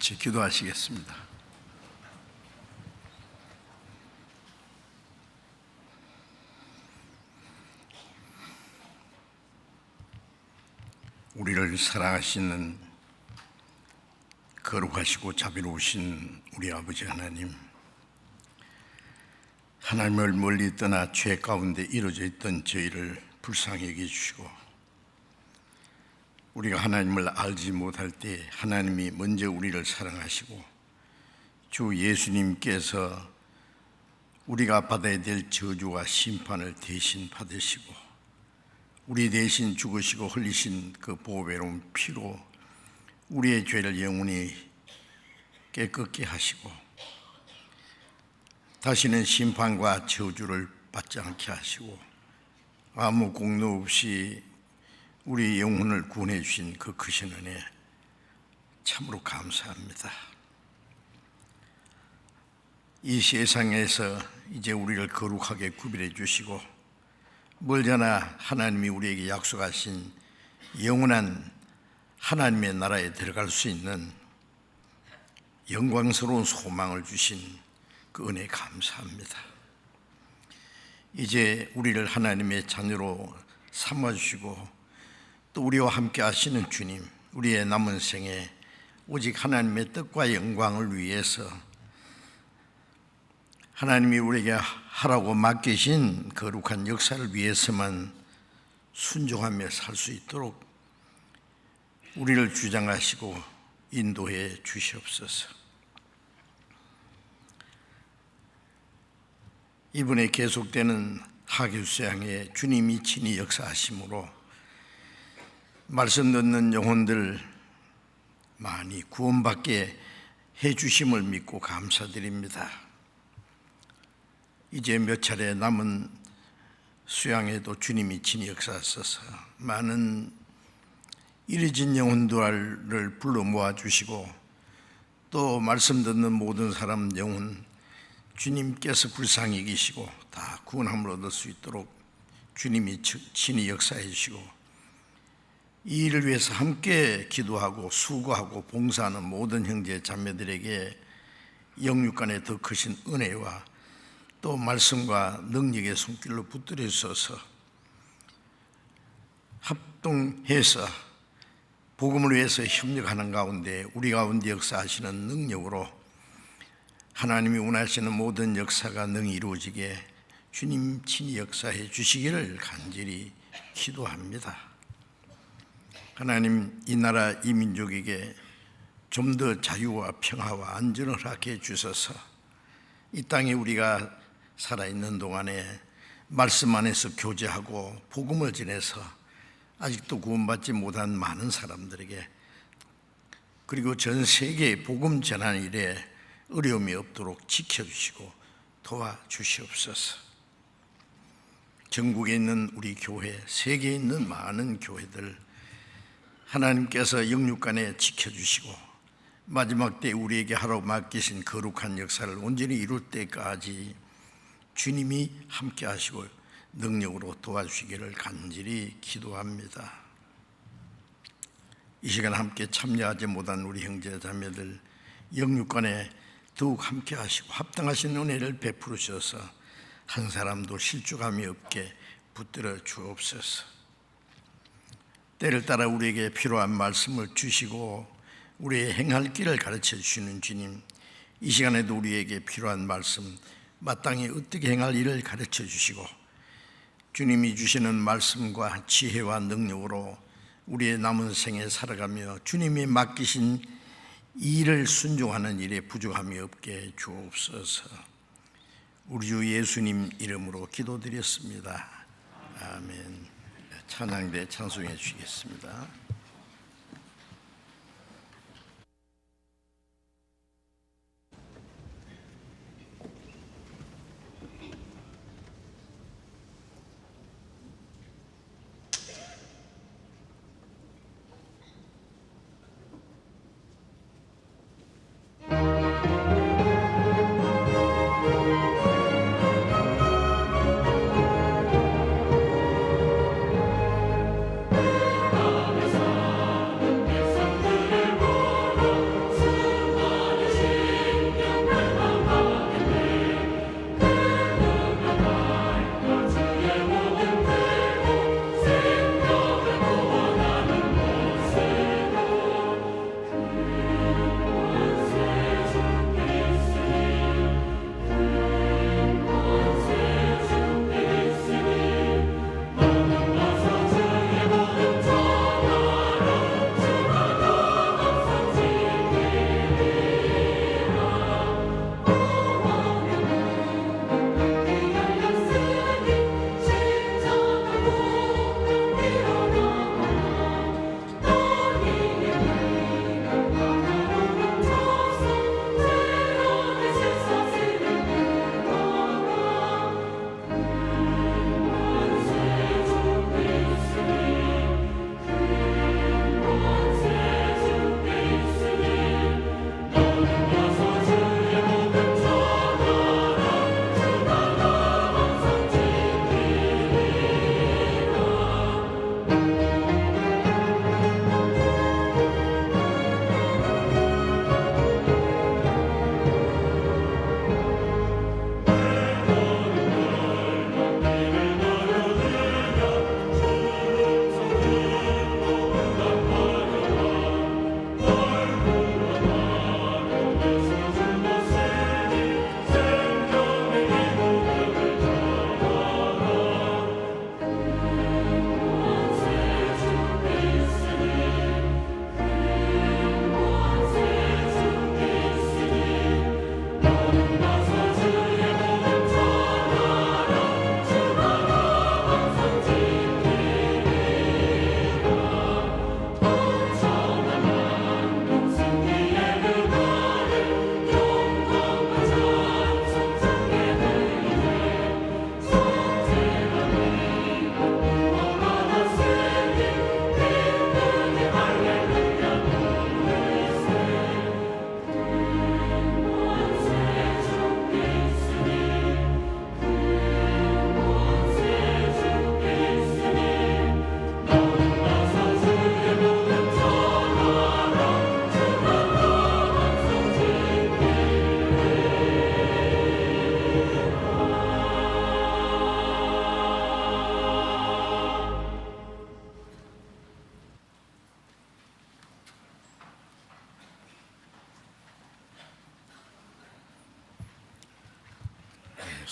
같이 기도하시겠습니다. 우리를 사랑하시는 거룩하시고 자비로우신 우리 아버지 하나님, 하나님을 멀리 떠나 죄 가운데 이루어져 있던 저희를 불쌍히 여겨주시고, 우리가 하나님을 알지 못할 때 하나님이 먼저 우리를 사랑하시고 주 예수님께서 우리가 받아야 될 저주와 심판을 대신 받으시고 우리 대신 죽으시고 흘리신 그 보배로운 피로 우리의 죄를 영원히 깨끗게 하시고 다시는 심판과 저주를 받지 않게 하시고 아무 공로 없이 우리 영혼을 구원해 주신 그 크신 은혜 참으로 감사합니다. 이 세상에서 이제 우리를 거룩하게 구별해 주시고 멀잖아 하나님이 우리에게 약속하신 영원한 하나님의 나라에 들어갈 수 있는 영광스러운 소망을 주신 그 은혜 감사합니다. 이제 우리를 하나님의 자녀로 삼아주시고 또 우리와 함께 하시는 주님, 우리의 남은 생에 오직 하나님의 뜻과 영광을 위해서 하나님이 우리에게 하라고 맡기신 거룩한 역사를 위해서만 순종하며 살 수 있도록 우리를 주장하시고 인도해 주시옵소서. 이번에 계속되는 하교수양에 주님이 친히 역사하심으로 말씀 듣는 영혼들 많이 구원받게 해주심을 믿고 감사드립니다. 이제 몇 차례 남은 수양에도 주님이 친히 역사하셔서 많은 이르진 영혼들을 불러 모아주시고 또 말씀 듣는 모든 사람 영혼 주님께서 불쌍히 여기시고 다 구원함을 얻을 수 있도록 주님이 친히 역사해 주시고 이 일을 위해서 함께 기도하고 수고하고 봉사하는 모든 형제 자매들에게 영육간에 더 크신 은혜와 또 말씀과 능력의 손길로 붙들어 주셔서 합동해서 복음을 위해서 협력하는 가운데 우리 가운데 역사하시는 능력으로 하나님이 원하시는 모든 역사가 능히 이루어지게 주님 친히 역사해 주시기를 간절히 기도합니다. 하나님, 이 나라 이 민족에게 좀 더 자유와 평화와 안전을 허락해 주셔서 이 땅에 우리가 살아있는 동안에 말씀 안에서 교제하고 복음을 전해서 아직도 구원받지 못한 많은 사람들에게 그리고 전 세계에 복음 전하는 일에 어려움이 없도록 지켜주시고 도와주시옵소서. 전국에 있는 우리 교회, 세계에 있는 많은 교회들 하나님께서 영육간에 지켜주시고 마지막 때 우리에게 하라고 맡기신 거룩한 역사를 온전히 이룰 때까지 주님이 함께 하시고 능력으로 도와주시기를 간절히 기도합니다. 이 시간 함께 참여하지 못한 우리 형제 자매들 영육간에 더욱 함께 하시고 합당하신 은혜를 베풀어 주셔서 한 사람도 실족함이 없게 붙들어 주옵소서. 때를 따라 우리에게 필요한 말씀을 주시고 우리의 행할 길을 가르쳐 주시는 주님, 이 시간에도 우리에게 필요한 말씀 마땅히 어떻게 행할 일을 가르쳐 주시고 주님이 주시는 말씀과 지혜와 능력으로 우리의 남은 생에 살아가며 주님이 맡기신 이 일을 순종하는 일에 부족함이 없게 주옵소서. 우리 주 예수님 이름으로 기도드렸습니다. 아멘. 찬양대 찬송해 주시겠습니다. 내 맘에서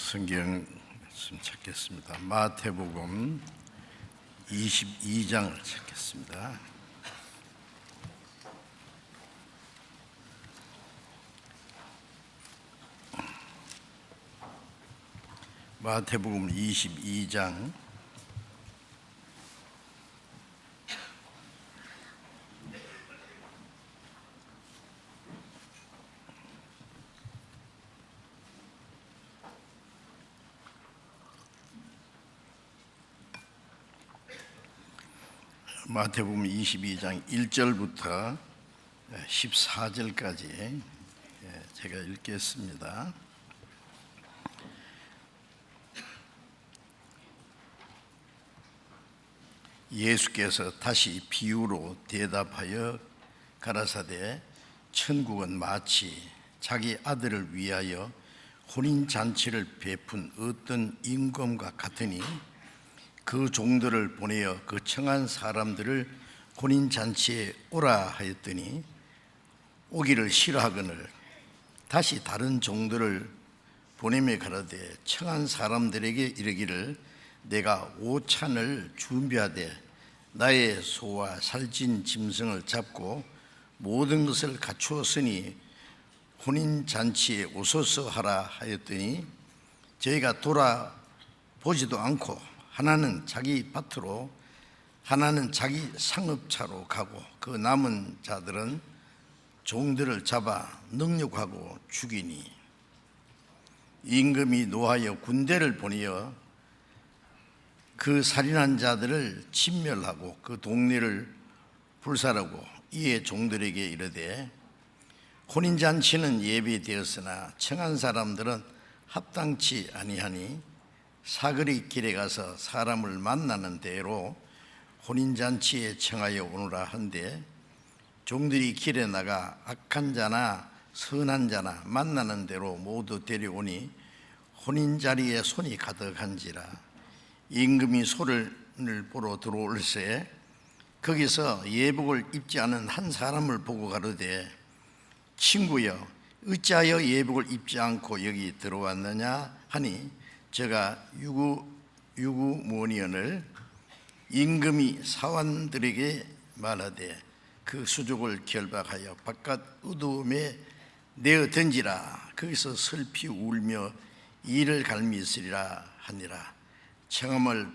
성경 말씀 찾겠습니다. 마태복음 22장을 찾겠습니다. 마태복음 22장 마태복음 22장 1절부터 14절까지 제가 읽겠습니다. 예수께서 다시 비유로 대답하여 가라사대 천국은 마치 자기 아들을 위하여 혼인잔치를 베푼 어떤 임금과 같으니 그 종들을 보내어 그 청한 사람들을 혼인잔치에 오라 하였더니 오기를 싫어하거늘 다시 다른 종들을 보내며 가라되 청한 사람들에게 이르기를 내가 오찬을 준비하되 나의 소와 살찐 짐승을 잡고 모든 것을 갖추었으니 혼인잔치에 오소서 하라 하였더니 저희가 돌아보지도 않고 하나는 자기 밭으로 하나는 자기 상업차로 가고 그 남은 자들은 종들을 잡아 능욕하고 죽이니 임금이 노하여 군대를 보내어 그 살인한 자들을 진멸하고 그 동네를 불살하고 이에 종들에게 이르되 혼인잔치는 예비되었으나 청한 사람들은 합당치 아니하니 사거리 길에 가서 사람을 만나는 대로 혼인잔치에 청하여 오너라 한데 종들이 길에 나가 악한 자나 선한 자나 만나는 대로 모두 데려오니 혼인자리에 손이 가득한지라 임금이 소를 보러 들어올세 거기서 예복을 입지 않은 한 사람을 보고 가로되 친구여 어찌하여 예복을 입지 않고 여기 들어왔느냐 하니 제가 유구무원이언을 임금이 사환들에게 말하되 그 수족을 결박하여 바깥 어두움에 내어 던지라 거기서 슬피 울며 이를 갈미으리라 하니라 청함을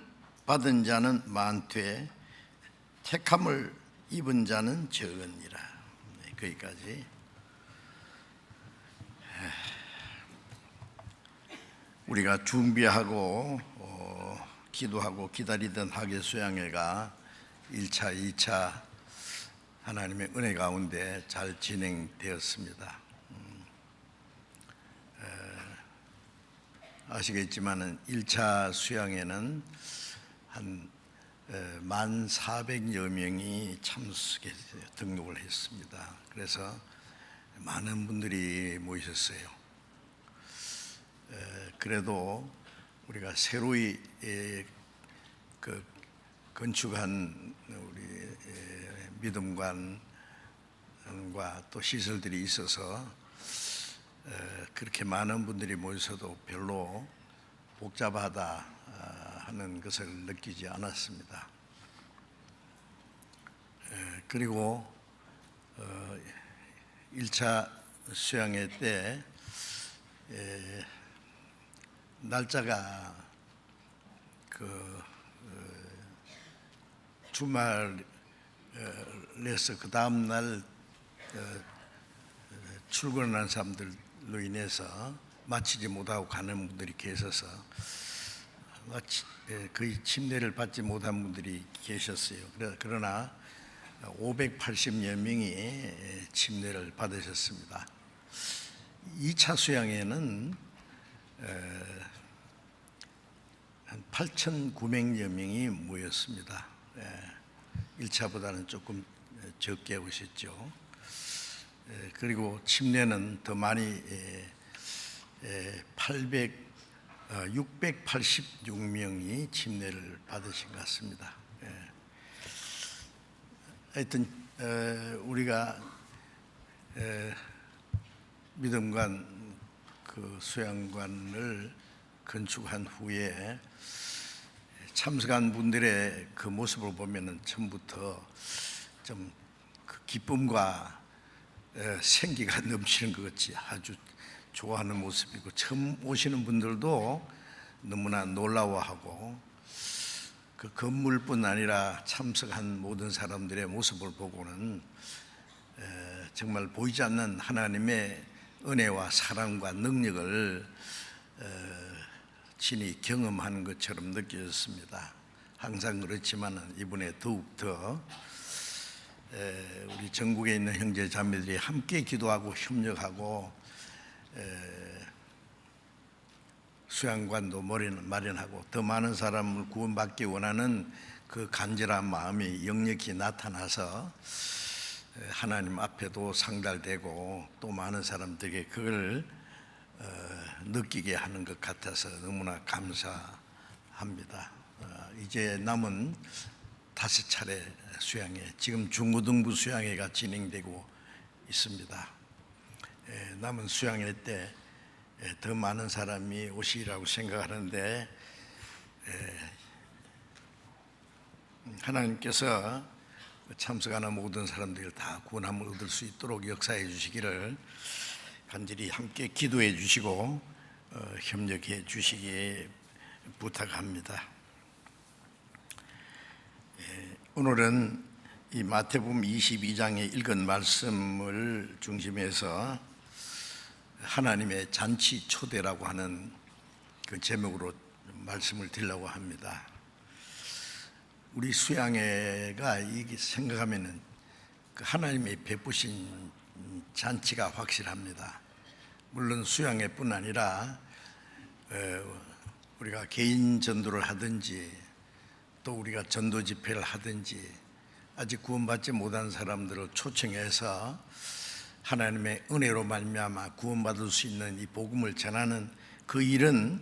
받은 자는 많되 택함을 입은 자는 적으니라. 거기까지. 우리가 준비하고 기도하고 기다리던 학예 수양회가 1차, 2차 하나님의 은혜 가운데 잘 진행되었습니다. 아시겠지만 1차 수양회는 한 14,000여 명이 참석해 등록을 했습니다. 그래서 많은 분들이 모이셨어요. 그래도 우리가 새로이 건축한 우리 믿음관과 또 시설들이 있어서 그렇게 많은 분들이 모여서도 별로 복잡하다 하는 것을 느끼지 않았습니다. 그리고 1차 수양회 때 날짜가 주말에서 그 다음 날 출근하는 사람들로 인해서 마치지 못하고 가는 분들이 계셔서 거의 침례를 받지 못한 분들이 계셨어요. 그러나 580여 명이 침례를 받으셨습니다. 2차 수양회는 한 8,900여 명이 모였습니다. 1차보다는 조금 적게 오셨죠. 그리고 침례는 더 많이 686명이 침례를 받으신 것 같습니다. 하여튼 우리가 믿음관 그 수양관을 건축한 후에 참석한 분들의 그 모습을 보면은 처음부터 좀 그 기쁨과 생기가 넘치는 것 같이 아주 좋아하는 모습이고, 처음 오시는 분들도 너무나 놀라워하고, 그 건물뿐 아니라 참석한 모든 사람들의 모습을 보고는 정말 보이지 않는 하나님의 은혜와 사랑과 능력을 친히 경험하는 것처럼 느껴졌습니다. 항상 그렇지만 이번에 더욱더 우리 전국에 있는 형제 자매들이 함께 기도하고 협력하고 수양관도 마련하고 더 많은 사람을 구원받기 원하는 그 간절한 마음이 역력히 나타나서 하나님 앞에도 상달되고 또 많은 사람들에게 그걸 느끼게 하는 것 같아서 너무나 감사합니다. 이제 남은 5차례 수양회, 지금 중고등부 수양회가 진행되고 있습니다. 남은 수양회 때 더 많은 사람이 오시리라고 생각하는데, 하나님께서 참석하는 모든 사람들 다 구원함을 얻을 수 있도록 역사해 주시기를 간절히 함께 기도해 주시고 협력해 주시기 부탁합니다. 오늘은 이 마태복음 22장에 읽은 말씀을 중심해서 하나님의 잔치 초대라고 하는 그 제목으로 말씀을 드리려고 합니다. 우리 수양회가 이게 생각하면은 그 하나님이 베푸신 잔치가 확실합니다. 물론 수양회뿐 아니라 우리가 개인 전도를 하든지 또 우리가 전도 집회를 하든지 아직 구원받지 못한 사람들을 초청해서 하나님의 은혜로 말미암아 구원받을 수 있는 이 복음을 전하는 그 일은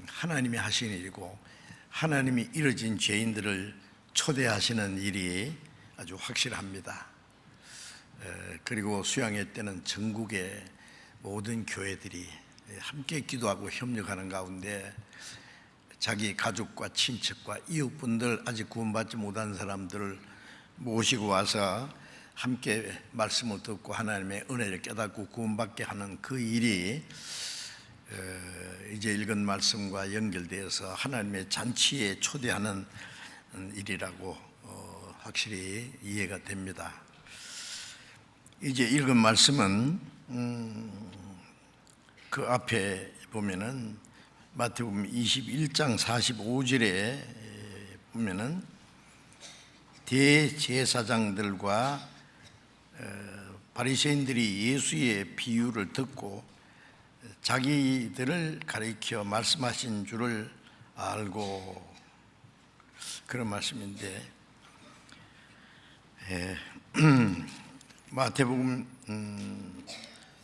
하나님이 하신 일이고, 하나님이 이뤄진 죄인들을 초대하시는 일이 아주 확실합니다. 그리고 수양회 때는 전국의 모든 교회들이 함께 기도하고 협력하는 가운데 자기 가족과 친척과 이웃분들, 아직 구원받지 못한 사람들을 모시고 와서 함께 말씀을 듣고 하나님의 은혜를 깨닫고 구원받게 하는 그 일이 이제 읽은 말씀과 연결되어서 하나님의 잔치에 초대하는 일이라고 확실히 이해가 됩니다. 이제 읽은 말씀은 그 앞에 보면은 마태복음 21장 45절에 보면은 대제사장들과 바리새인들이 예수의 비유를 듣고 자기들을 가리켜 말씀하신 줄을 알고, 그런 말씀인데, 마태복음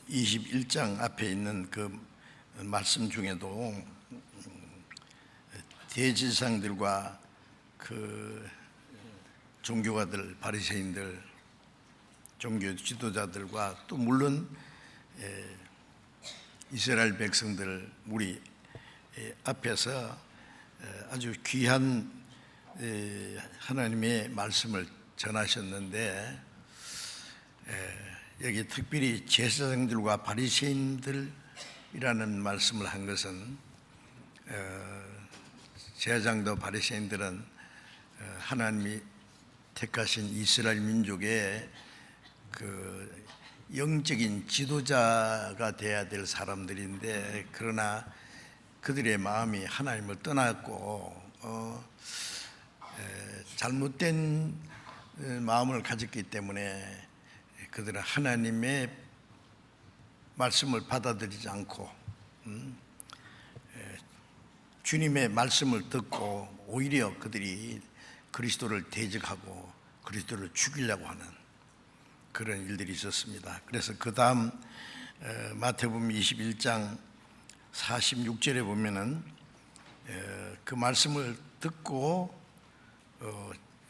21장 앞에 있는 그 말씀 중에도 대제사장들과 그 종교가들, 바리새인들, 종교 지도자들과 또 물론 이스라엘 백성들 우리 앞에서 아주 귀한 하나님의 말씀을 전하셨는데, 여기 특별히 제사장들과 바리새인들이라는 말씀을 한 것은 제사장도 바리새인들은 하나님이 택하신 이스라엘 민족의 그 영적인 지도자가 돼야 될 사람들인데, 그러나 그들의 마음이 하나님을 떠났고 잘못된 마음을 가졌기 때문에 그들은 하나님의 말씀을 받아들이지 않고 주님의 말씀을 듣고 오히려 그들이 그리스도를 대적하고 그리스도를 죽이려고 하는 그런 일들이 있었습니다. 그래서 그 다음 마태복음 21장 46절에 보면은 그 말씀을 듣고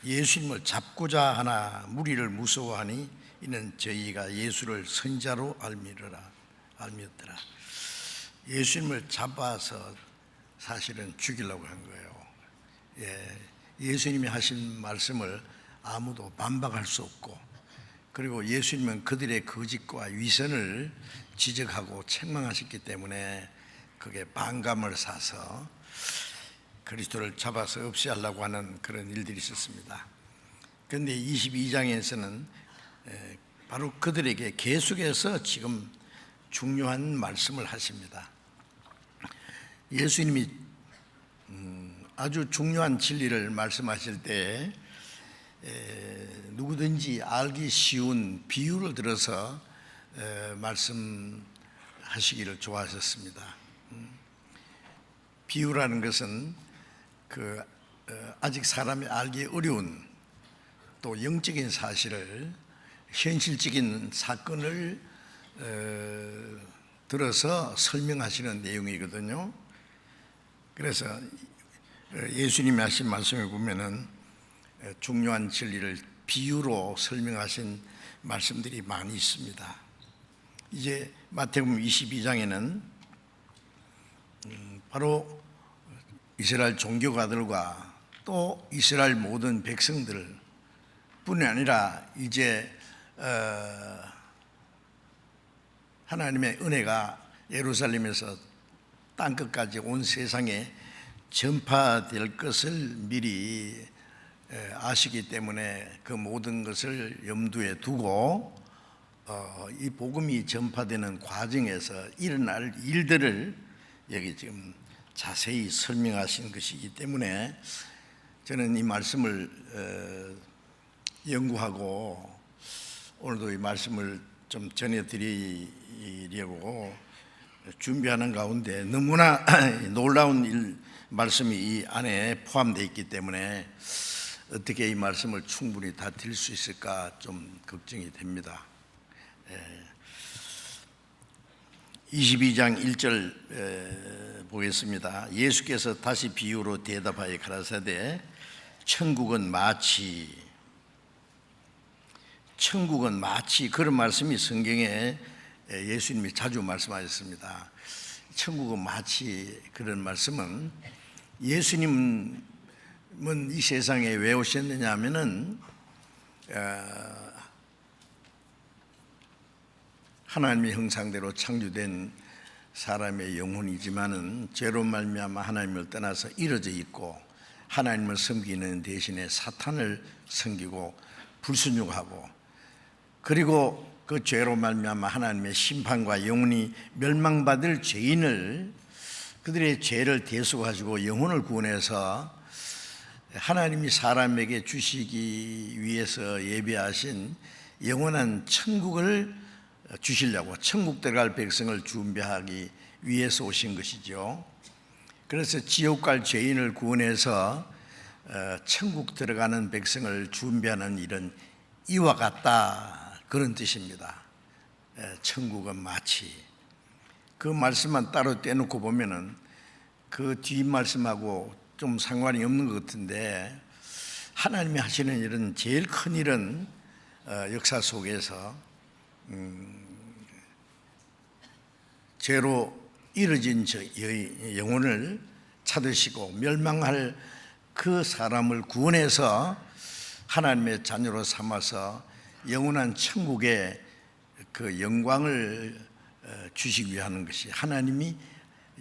예수님을 잡고자 하나 무리를 무서워하니 이는 저희가 예수를 선지자로 알미더라. 예수님을 잡아서 사실은 죽이려고 한 거예요. 예수님이 하신 말씀을 아무도 반박할 수 없고, 그리고 예수님은 그들의 거짓과 위선을 지적하고 책망하셨기 때문에 그게 반감을 사서 그리스도를 잡아서 없애하려고 하는 그런 일들이 있었습니다. 그런데 22장에서는 바로 그들에게 계속해서 지금 중요한 말씀을 하십니다. 예수님이 아주 중요한 진리를 말씀하실 때 누구든지 알기 쉬운 비유를 들어서 말씀하시기를 좋아하셨습니다. 비유라는 것은 아직 사람이 알기 어려운 또 영적인 사실을, 현실적인 사건을 들어서 설명하시는 내용이거든요. 그래서 예수님이 하신 말씀에 보면은 중요한 진리를 비유로 설명하신 말씀들이 많이 있습니다. 이제 마태복음 22장에는 바로 이스라엘 종교가들과 또 이스라엘 모든 백성들 뿐이 아니라 이제 하나님의 은혜가 예루살렘에서 땅끝까지 온 세상에 전파될 것을 미리 아시기 때문에 그 모든 것을 염두에 두고 이 복음이 전파되는 과정에서 일어날 일들을 여기 지금 자세히 설명하신 것이기 때문에 저는 이 말씀을 연구하고 오늘도 이 말씀을 좀 전해드리려고 준비하는 가운데 너무나 놀라운 말씀이 이 안에 포함되어 있기 때문에 어떻게 이 말씀을 충분히 다 드릴 수 있을까 좀 걱정이 됩니다. 22장 1절 보겠습니다. 예수께서 다시 비유로 대답하여 가라사대 천국은 마치 그런 말씀이 성경에 예수님이 자주 말씀하셨습니다. 천국은 마치 그런 말씀은 예수님은 이 세상에 왜 오셨느냐 하면은 하나님의 형상대로 창조된 사람의 영혼이지만은 죄로 말미암아 하나님을 떠나서 이루어져 있고 하나님을 섬기는 대신에 사탄을 섬기고 불순종하고, 그리고 그 죄로 말미암아 하나님의 심판과 영원히 멸망받을 죄인을, 그들의 죄를 대속하시고 영혼을 구원해서 하나님이 사람에게 주시기 위해서 예비하신 영원한 천국을 주시려고, 천국 들어갈 백성을 준비하기 위해서 오신 것이죠. 그래서 지옥 갈 죄인을 구원해서 천국 들어가는 백성을 준비하는 일은 이와 같다, 그런 뜻입니다. 천국은 마치, 그 말씀만 따로 떼놓고 보면은 그 뒷 말씀하고 좀 상관이 없는 것 같은데, 하나님이 하시는 일은, 제일 큰 일은 역사 속에서 죄로 이루어진 영혼을 찾으시고 멸망할 그 사람을 구원해서 하나님의 자녀로 삼아서 영원한 천국의 그 영광을 주시기 위해 하는 것이 하나님이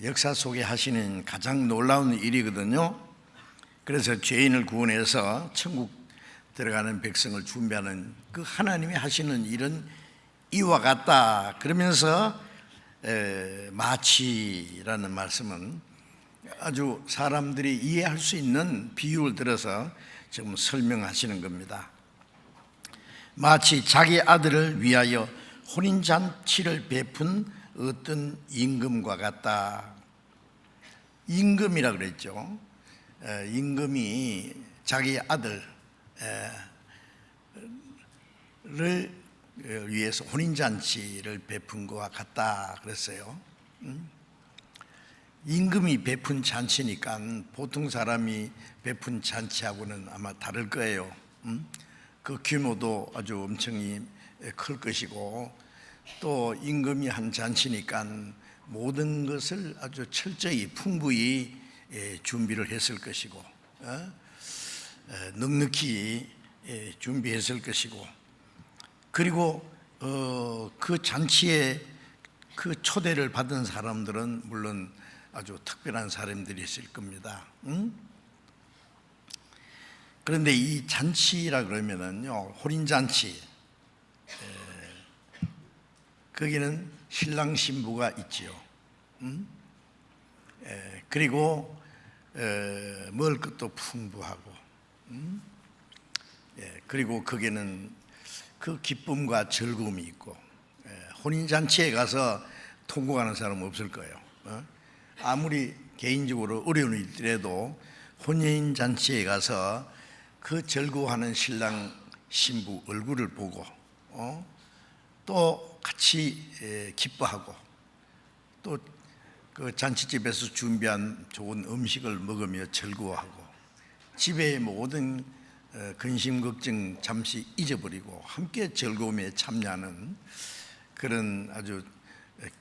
역사 속에 하시는 가장 놀라운 일이거든요. 그래서 죄인을 구원해서 천국 들어가는 백성을 준비하는 그 하나님이 하시는 일은 이와 같다, 그러면서 마치라는 말씀은 아주 사람들이 이해할 수 있는 비유를 들어서 지금 설명하시는 겁니다. 마치 자기 아들을 위하여 혼인잔치를 베푼 어떤 임금과 같다. 임금이라 그랬죠. 임금이 자기 아들을 위해서 혼인잔치를 베푼 것과 같다 그랬어요. 임금이 베푼 잔치니까 보통 사람이 베푼 잔치하고는 아마 다를 거예요. 그 규모도 아주 엄청히 클 것이고, 또 임금이 한 잔치니까 모든 것을 아주 철저히 풍부히 준비를 했을 것이고 넉넉히 준비했을 것이고, 그리고 그 잔치에 그 초대를 받은 사람들은 물론 아주 특별한 사람들이 있을 겁니다. 그런데 이 잔치라 그러면은요, 혼인잔치, 거기는 신랑 신부가 있지요. 그리고 먹을 것도 풍부하고, 그리고 거기는 그 기쁨과 즐거움이 있고, 혼인잔치에 가서 통곡하는 사람은 없을 거예요. 아무리 개인적으로 어려움이 있더라도 혼인잔치에 가서 그 즐거워하는 신랑 신부 얼굴을 보고 또 같이 기뻐하고, 또 그 잔치집에서 준비한 좋은 음식을 먹으며 즐거워하고, 집의 모든 근심 걱정 잠시 잊어버리고 함께 즐거움에 참여하는 그런 아주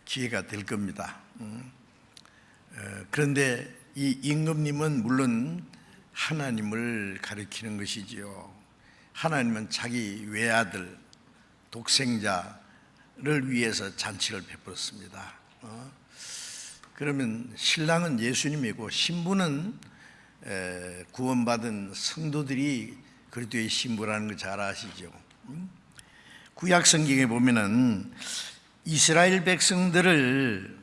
기회가 될 겁니다. 그런데 이 임금님은 물론 하나님을 가리키는 것이지요. 하나님은 자기 외아들 독생자를 위해서 잔치를 베풀었습니다. 그러면 신랑은 예수님이고 신부는 구원받은 성도들이 그리스도의 신부라는 거 잘 아시죠? 구약 성경에 보면은 이스라엘 백성들을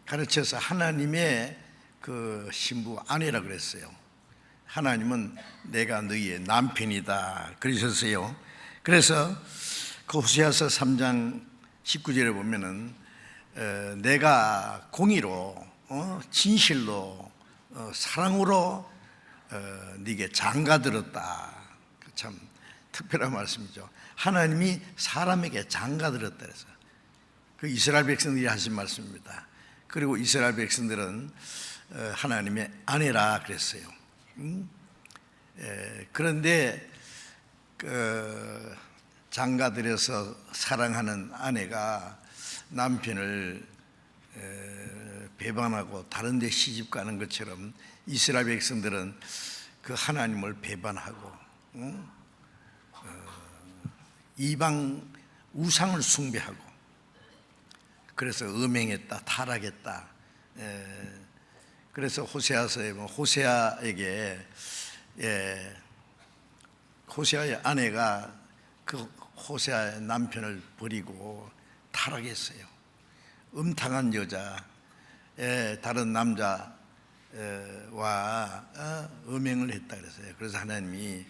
가르쳐서 하나님의 그 신부 아내라 그랬어요. 하나님은 내가 너희의 남편이다 그러셨어요. 그래서 그 호세아서 3장 19절에 보면은 내가 공의로 진실로 사랑으로 네게 장가들었다. 참 특별한 말씀이죠. 하나님이 사람에게 장가들었다 그래서 그 이스라엘 백성들이 하신 말씀입니다. 그리고 이스라엘 백성들은 하나님의 아내라 그랬어요. 그런데 장가들여서 사랑하는 아내가 남편을 배반하고 다른 데 시집 가는 것처럼 이스라엘 백성들은 그 하나님을 배반하고 이방 우상을 숭배하고, 그래서 음행했다, 타락했다. 그래서 호세아서에 호세아에게 호세아의 아내가 그 호세아의 남편을 버리고 타락했어요. 음탕한 여자, 다른 남자와 음행을 했다 그랬어요. 그래서 하나님이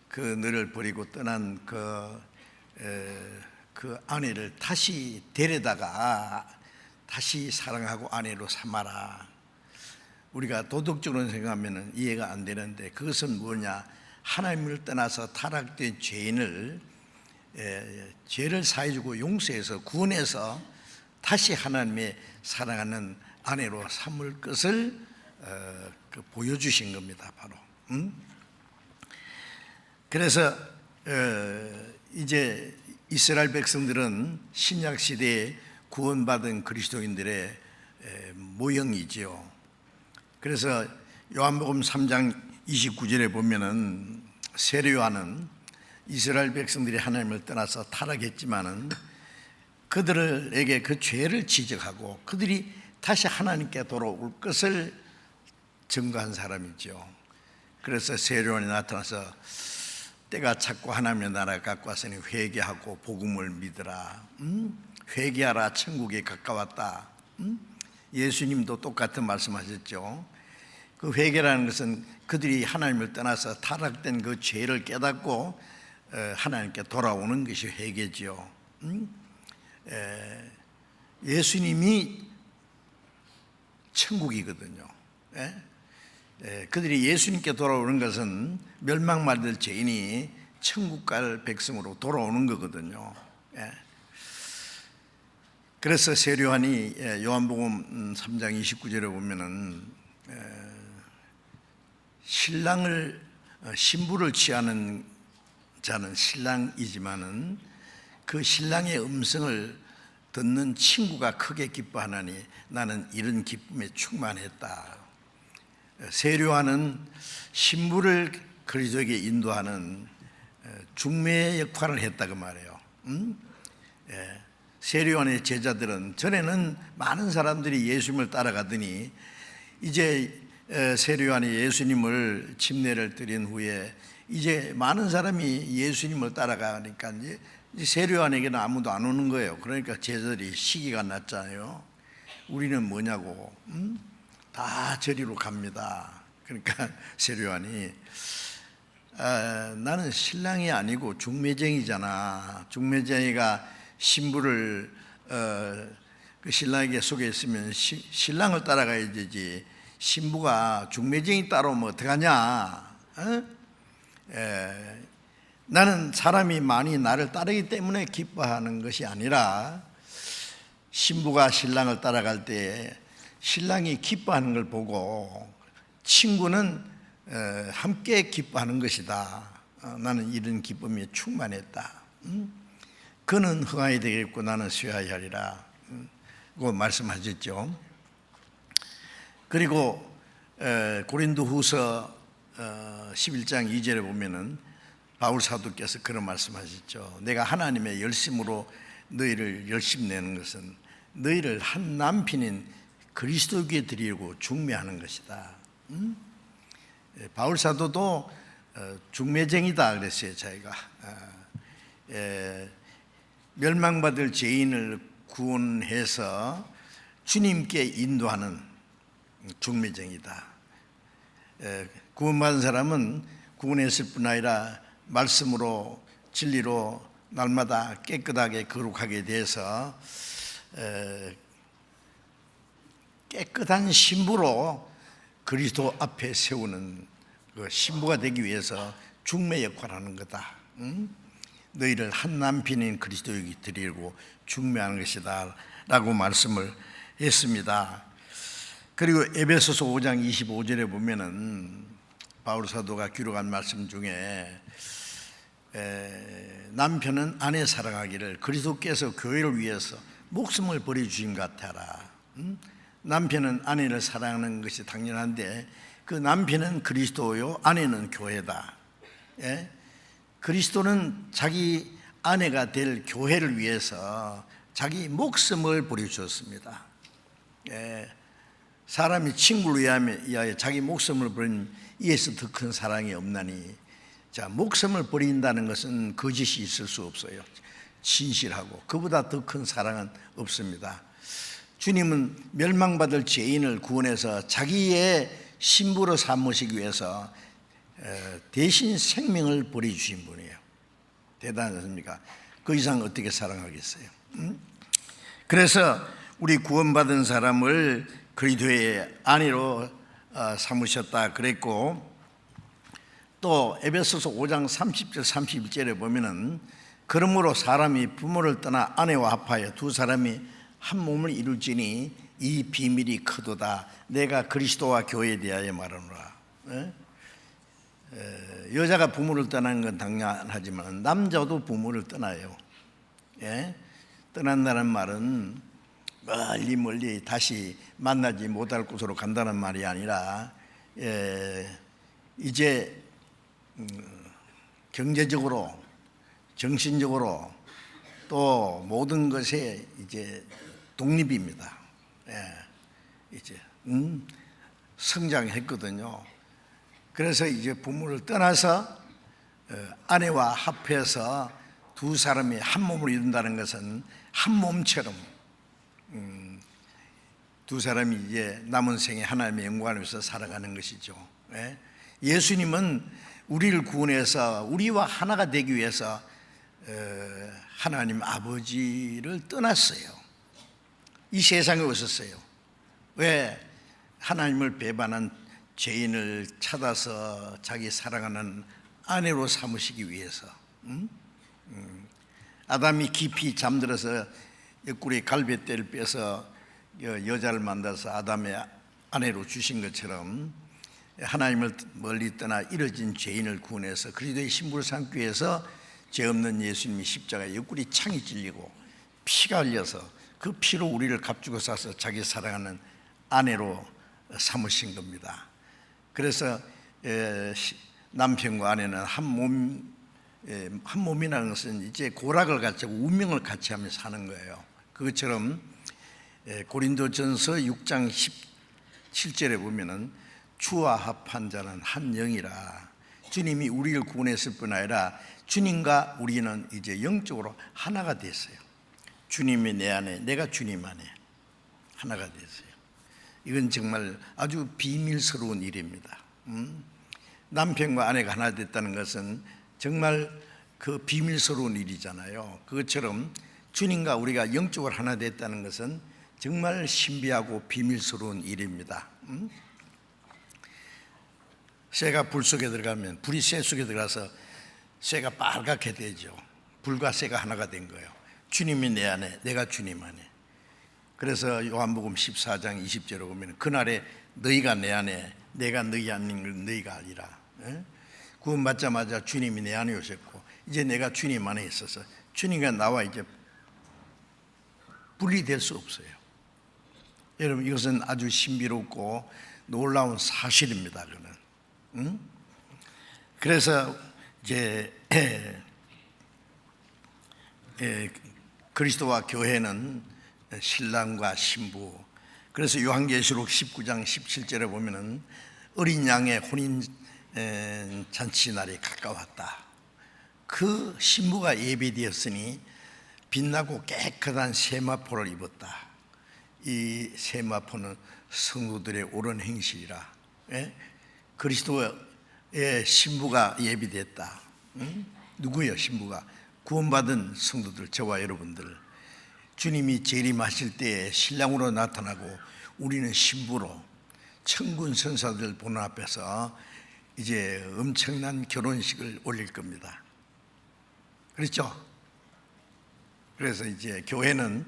그 너를 버리고 떠난 그 아내를 다시 데려다가 다시 사랑하고 아내로 삼아라. 우리가 도덕적으로 생각하면 이해가 안 되는데, 그것은 뭐냐, 하나님을 떠나서 타락된 죄인을 죄를 사해주고 용서해서 구원해서 다시 하나님의 사랑하는 아내로 삼을 것을 보여주신 겁니다. 바로. 그래서 이제 이스라엘 백성들은 신약 시대에 구원받은 그리스도인들의 모형이지요. 그래서 요한복음 3장 29절에 보면은 세례 요한은 이스라엘 백성들이 하나님을 떠나서 타락했지만은 그들에게 그 죄를 지적하고 그들이 다시 하나님께 돌아올 것을 증거한 사람이죠. 그래서 세례 요한이 나타나서 때가 찼고 하나님의 나라가 가까워 왔으니 회개하고 복음을 믿으라. 회개하라, 천국에 가까웠다. 예수님도 똑같은 말씀하셨죠. 그 회개라는 것은 그들이 하나님을 떠나서 타락된 그 죄를 깨닫고 하나님께 돌아오는 것이 회개지요. 예수님이 천국이거든요. 그들이 예수님께 돌아오는 것은 멸망받을 죄인이 천국 갈 백성으로 돌아오는 거거든요. 그래서 세례 요한이 요한복음 3장 29절에 보면은 신부를 취하는 자는 신랑이지만은 그 신랑의 음성을 듣는 친구가 크게 기뻐하나니 나는 이런 기쁨에 충만했다. 세례요한은 신부를 그리스도에게 인도하는 중매의 역할을 했다고 말해요. 세례요한의 제자들은 전에는 많은 사람들이 예수님을 따라가더니 이제 세례요한이 예수님을 침례를 드린 후에 이제 많은 사람이 예수님을 따라가니까 이제 세례요한에게는 아무도 안 오는 거예요. 그러니까 제자들이 시기가 났잖아요. 우리는 뭐냐고, 다 저리로 갑니다. 그러니까 세례요한이 나는 신랑이 아니고 중매쟁이잖아. 중매쟁이가 신부를 그 신랑에게 소개했으면 신랑을 따라가야 되지. 신부가 중매쟁이 따라오면 어떡하냐? 나는 사람이 많이 나를 따르기 때문에 기뻐하는 것이 아니라 신부가 신랑을 따라갈 때 신랑이 기뻐하는 걸 보고 친구는 함께 기뻐하는 것이다. 나는 이런 기쁨에 충만했다. 그는 흥하게 되겠고 나는 쇠하게 하리라. 그 말씀하셨죠. 그리고 고린도후서 11장 2절에 보면은 바울 사도께서 그런 말씀하셨죠. 내가 하나님의 열심으로 너희를 열심내는 것은 너희를 한 남편인 그리스도께 드리려고 중매하는 것이다. 바울 사도도 중매쟁이다 그랬어요. 자기가 멸망받을 죄인을 구원해서 주님께 인도하는 중매쟁이다. 구원받은 사람은 구원했을 뿐 아니라 말씀으로 진리로 날마다 깨끗하게 거룩하게 돼서 깨끗한 신부로 그리스도 앞에 세우는 그 신부가 되기 위해서 중매 역할을 하는 거다. 너희를 한 남편인 그리스도에게 드리려고 중매하는 것이다 라고 말씀을 했습니다. 그리고 에베소서 5장 25절에 보면은 바울 사도가 기록한 말씀 중에 남편은 아내 사랑하기를 그리스도께서 교회를 위해서 목숨을 버려주신 것 같아라. 남편은 아내를 사랑하는 것이 당연한데 그 남편은 그리스도요 아내는 교회다. 그리스도는 자기 아내가 될 교회를 위해서 자기 목숨을 버려주었습니다. 사람이 친구를 위하여 자기 목숨을 버린 이에서 더 큰 사랑이 없나니. 자, 목숨을 버린다는 것은 거짓이 있을 수 없어요. 진실하고 그보다 더 큰 사랑은 없습니다. 주님은 멸망받을 죄인을 구원해서 자기의 신부로 삼으시기 위해서 대신 생명을 버려주신 분이에요. 대단하지 않습니까? 그 이상 어떻게 사랑하겠어요? 그래서 우리 구원받은 사람을 그리스도의 아내로 삼으셨다 그랬고, 또 에베소서 5장 30절 31절에 보면은 그러므로 사람이 부모를 떠나 아내와 합하여 두 사람이 한 몸을 이룰지니 이 비밀이 크도다. 내가 그리스도와 교회에 대하여 말하노라. 여자가 부모를 떠나는 건 당연하지만 남자도 부모를 떠나요. 떠난다는 말은 멀리 다시 만나지 못할 곳으로 간다는 말이 아니라 이제 경제적으로, 정신적으로 또 모든 것에 이제 독립입니다. 이제 성장했거든요. 그래서 이제 부모를 떠나서 아내와 합해서 두 사람이 한 몸을 이룬다는 것은 한 몸처럼 두 사람이 이제 남은 생에 하나님의 영광을 위해서 살아가는 것이죠. 예수님은 우리를 구원해서 우리와 하나가 되기 위해서 하나님 아버지를 떠났어요. 이 세상에 오셨어요. 왜? 하나님을 배반한 죄인을 찾아서 자기 사랑하는 아내로 삼으시기 위해서. 아담이 깊이 잠들어서 옆구리 갈빗대를 빼서 여자를 만나서 아담의 아내로 주신 것처럼 하나님을 멀리 떠나 이뤄진 죄인을 구원해서 그리스도의 신부를 삼기 위해서 죄 없는 예수님이 십자가에 옆구리 창이 찔리고 피가 흘려서 그 피로 우리를 값주고 사서 자기 사랑하는 아내로 삼으신 겁니다. 그래서 남편과 아내는 한 몸이라는 것은 이제 고락을 같이 하고 운명을 같이 하며 사는 거예요. 그것처럼 고린도전서 6장 17절에 보면은 주와 합한 자는 한 영이라. 주님이 우리를 구원했을 뿐 아니라 주님과 우리는 이제 영적으로 하나가 됐어요. 주님이 내 안에, 내가 주님 안에 하나가 됐어요. 이건 정말 아주 비밀스러운 일입니다. 남편과 아내가 하나 됐다는 것은 정말 그 비밀스러운 일이잖아요. 그것처럼 주님과 우리가 영적으로 하나 됐다는 것은 정말 신비하고 비밀스러운 일입니다. 쇠가 불 속에 들어가면, 불이 쇠 속에 들어가서 쇠가 빨갛게 되죠. 불과 쇠가 하나가 된 거예요. 주님이 내 안에, 내가 주님 안에. 그래서 요한복음 14장 20절에 보면 그날에 너희가 내 안에, 내가 너희 안에 있는 걸 너희가 알리라. 구원받자마자 주님이 내 안에 오셨고 이제 내가 주님 안에 있어서 주님과 나와 이제 분리될 수 없어요. 여러분, 이것은 아주 신비롭고 놀라운 사실입니다. 그는. 그래서 이제 그리스도와 교회는 신랑과 신부. 그래서 요한계시록 19장 17절에 보면은 어린 양의 혼인 잔치 날이 가까웠다. 그 신부가 예비되었으니 빛나고 깨끗한 세마포를 입었다. 이 세마포는 성도들의 옳은 행실이라. 그리스도의 신부가 예비됐다. 누구예요? 신부가 구원받은 성도들, 저와 여러분들. 주님이 재림하실 때에 신랑으로 나타나고 우리는 신부로 천군 천사들 보는 앞에서 이제 엄청난 결혼식을 올릴 겁니다. 그렇죠? 그래서 이제 교회는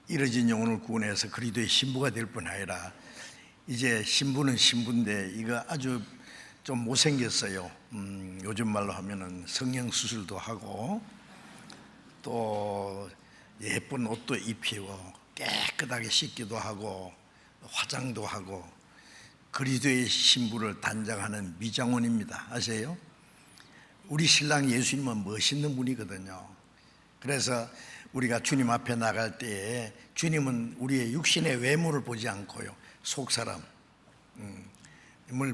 이뤄진 영혼을 구원해서 그리스도의 신부가 될 뿐 아니라 이제 신부는 신부인데 이거 아주 좀 못생겼어요. 요즘 말로 하면은 성형수술도 하고 또 예쁜 옷도 입히고 깨끗하게 씻기도 하고 화장도 하고 그리스도의 신부를 단장하는 미장원입니다. 아세요? 우리 신랑 예수님은 멋있는 분이거든요. 그래서 우리가 주님 앞에 나갈 때에 주님은 우리의 육신의 외모를 보지 않고요, 속사람을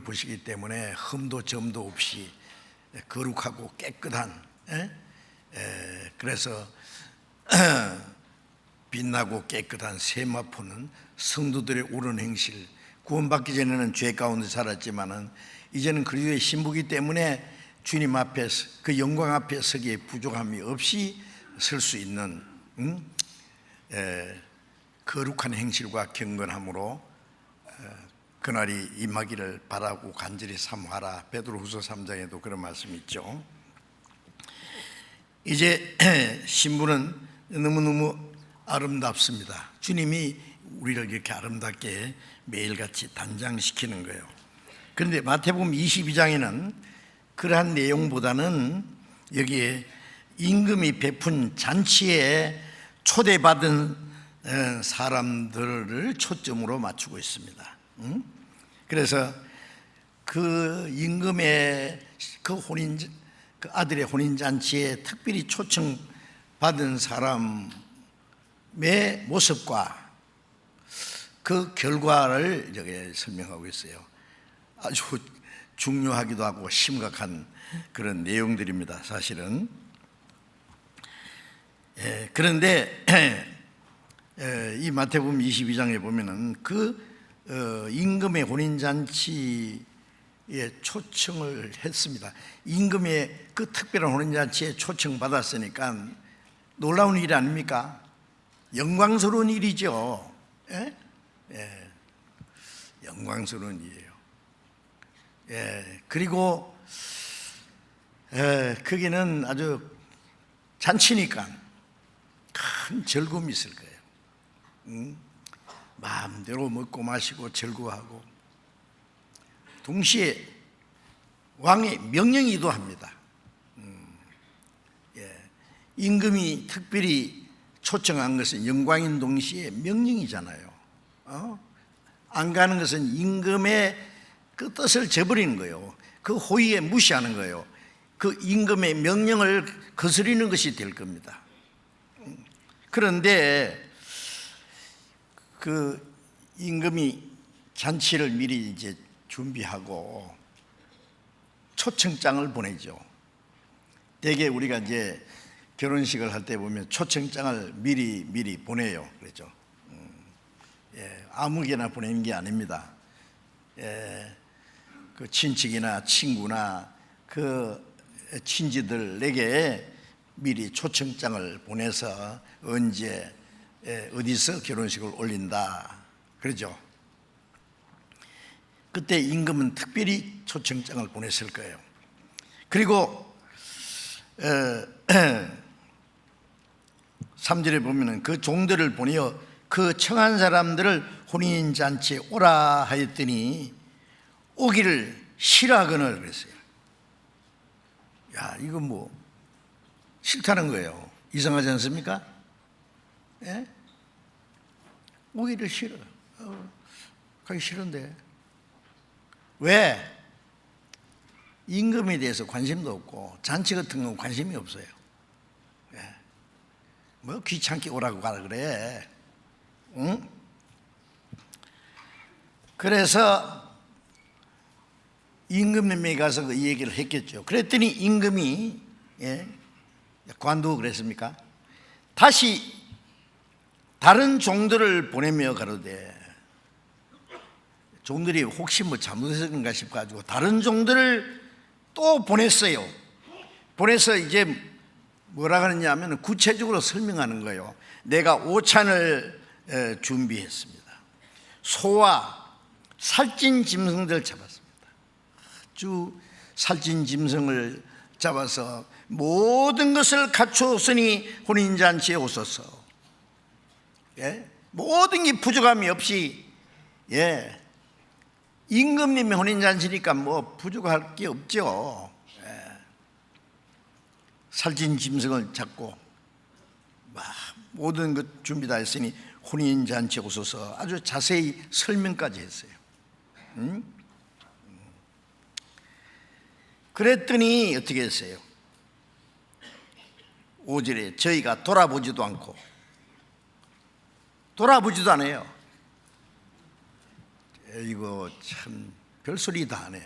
보시기 때문에 흠도 점도 없이 거룩하고 깨끗한, 그래서 빛나고 깨끗한 세마포는 성도들의 옳은 행실. 구원받기 전에는 죄 가운데 살았지만은 이제는 그리스도의 신부이기 때문에 주님 앞에, 그 영광 앞에 서기에 부족함이 없이 설 수 있는 거룩한 행실과 경건함으로 그날이 임하기를 바라고 간절히 사모하라. 베드로후서 3장에도 그런 말씀이 있죠. 이제 신부는 너무너무 아름답습니다. 주님이 우리를 이렇게 아름답게 매일같이 단장시키는 거예요. 그런데 마태복음 22장에는 그러한 내용보다는 여기에 임금이 베푼 잔치에 초대받은 사람들을 초점으로 맞추고 있습니다. 그래서 그 임금의 그 아들의 혼인잔치에 특별히 초청받은 사람의 모습과 그 결과를 여기 설명하고 있어요. 아주 중요하기도 하고 심각한 그런 내용들입니다, 사실은. 그런데 이 마태복음 22장에 보면은 그 임금의 혼인잔치에 초청을 했습니다. 임금의 그 특별한 혼인잔치에 초청받았으니까 놀라운 일 아닙니까? 영광스러운 일이죠. 영광스러운 일이에요. 그리고 거기는 아주 잔치니까 큰 즐거움이 있을 거예요. 마음대로 먹고 마시고 즐거워하고, 동시에 왕의 명령이기도 합니다. 임금이 특별히 초청한 것은 영광인 동시에 명령이잖아요. 안 가는 것은 임금의 그 뜻을 저버리는 거예요. 그 호의에 무시하는 거예요. 그 임금의 명령을 거스리는 것이 될 겁니다. 그런데 그 임금이 잔치를 미리 이제 준비하고 초청장을 보내죠. 대개 우리가 이제 결혼식을 할 때 보면 초청장을 미리 보내요. 그렇죠. 아무개나 보내는 게 아닙니다. 그 친척이나 친구나 그 친지들에게 미리 초청장을 보내서 언제 어디서 결혼식을 올린다 그러죠. 그때 임금은 특별히 초청장을 보냈을 거예요. 그리고 3절에 보면은 그 종들을 보내어 그 청한 사람들을 혼인잔치에 오라 하였더니 오기를 싫어하거늘 그랬어요. 야, 이거 뭐 싫다는 거예요. 이상하지 않습니까? 예? 오기를 싫어. 가기 싫은데. 왜? 임금에 대해서 관심도 없고 잔치 같은 건 관심이 없어요. 예. 뭐 귀찮게 오라고 가라 그래. 응? 그래서 임금님에 가서 그 얘기를 했겠죠. 그랬더니 임금이 관두고 그랬습니까? 다시 다른 종들을 보내며 가로되, 종들이 혹시 뭐 잘못했는가 싶어가지고 다른 종들을 또 보냈어요. 보내서 이제 뭐라 하느냐 하면 구체적으로 설명하는 거예요. 내가 오찬을 준비했습니다. 소와 살찐 짐승들 잡았습니다. 아주 살찐 짐승을 잡아서 모든 것을 갖추었으니 혼인잔치에 오소서. 모든 게 부족함이 없이, 임금님의 혼인잔치니까 뭐 부족할 게 없죠. 살찐 짐승을 잡고 막 모든 것 준비 다 했으니 혼인잔치에 오소서. 아주 자세히 설명까지 했어요. 그랬더니 어떻게 했어요? 5절에 저희가 돌아보지도 않고, 돌아보지도 않아요. 이거 참 별소리 다 하네.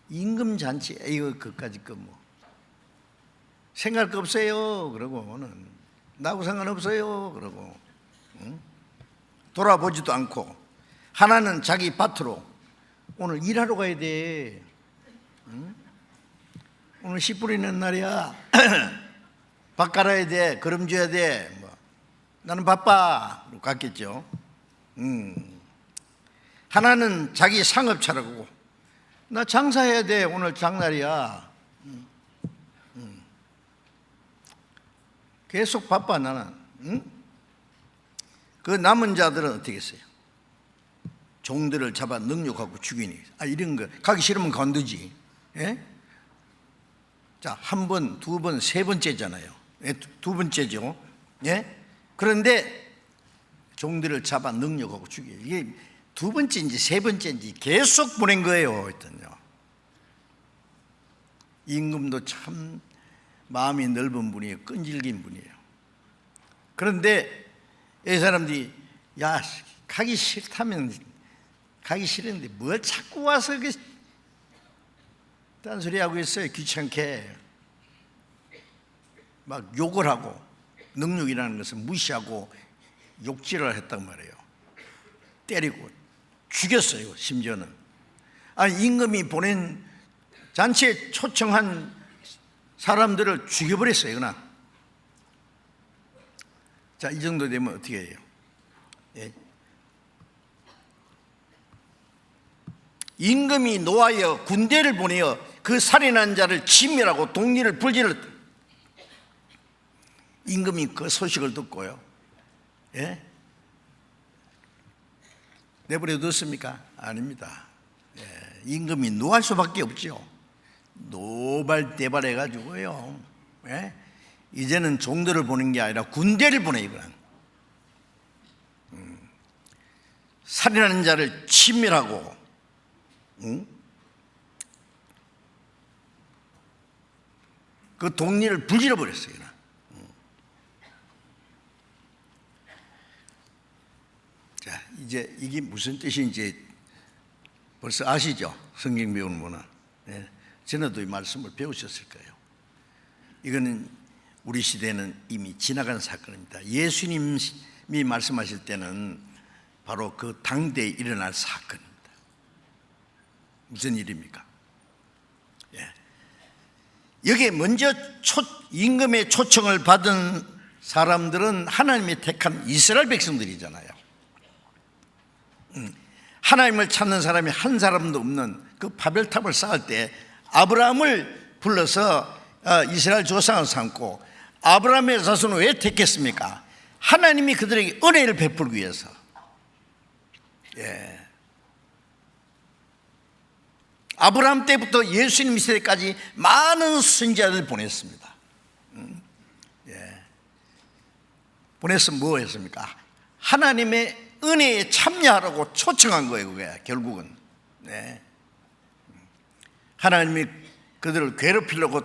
임금잔치 이거 그까짓 거 뭐 생각할 거 없어요 그러고는 나하고 상관없어요 그러고, 돌아보지도 않고, 하나는 자기 밭으로 오늘 일하러 가야 돼. 오늘 씨 뿌리는 날이야. 밭 갈아야 돼. 거름 줘야 돼. 뭐. 나는 바빠. 갔겠죠. 하나는 자기 상업 차려고, 나 장사해야 돼. 오늘 장날이야. 계속 바빠 나는. 그 남은 자들은 어떻게 했어요? 종들을 잡아 능욕하고 죽이니. 이런 거 가기 싫으면 관두지. 자, 한 번, 두 번, 세 번째잖아요. 두 번째죠. 그런데 종들을 잡아 능욕하고 죽여. 이게 두 번째인지 세 번째인지 계속 보낸 거예요. 하여튼요. 임금도 참 마음이 넓은 분이에요. 끈질긴 분이에요. 그런데 이 사람들이 야, 가기 싫다면 가기 싫은데 뭘 자꾸 와서 그 딴소리 하고 있어요. 귀찮게 막 욕을 하고, 능욕이라는 것을 무시하고 욕질을 했단 말이에요. 때리고 죽였어요. 심지어는 임금이 보낸 잔치에 초청한 사람들을 죽여버렸어요. 그냥. 자, 이 정도 되면 어떻게 해요? 임금이 노하여 군대를 보내어 그 살인한 자를 진멸하고 동리를 불질렀다. 임금이 그 소식을 듣고요, 내버려 뒀습니까? 아닙니다. 임금이 노할 수밖에 없죠. 노발대발해가지고요, 이제는 종들을 보는 게 아니라 군대를 보내요. 살인하는 자를 치밀하고, 그 독리를 불질러 버렸어요. 자, 이제 이게 무슨 뜻인지 벌써 아시죠? 성경 배우는 분은. 예, 전에도 이 말씀을 배우셨을 거예요. 이거는 우리 시대는 이미 지나간 사건입니다. 예수님이 말씀하실 때는 바로 그 당대에 일어날 사건입니다. 무슨 일입니까? 예. 여기에 먼저 임금의 초청을 받은 사람들은 하나님이 택한 이스라엘 백성들이잖아요. 하나님을 찾는 사람이 한 사람도 없는 그 바벨탑을 쌓을 때 아브라함을 불러서 이스라엘 조상을 삼고, 아브라함의 자손을 왜 택했습니까? 하나님이 그들에게 은혜를 베풀기 위해서. 예. 아브라함 때부터 예수님 시대까지 많은 선지자들을 보냈습니다. 예. 보내서 뭐 했습니까? 하나님의 은혜에 참여하라고 초청한 거예요. 그게 결국은. 네. 하나님이 그들을 괴롭히려고,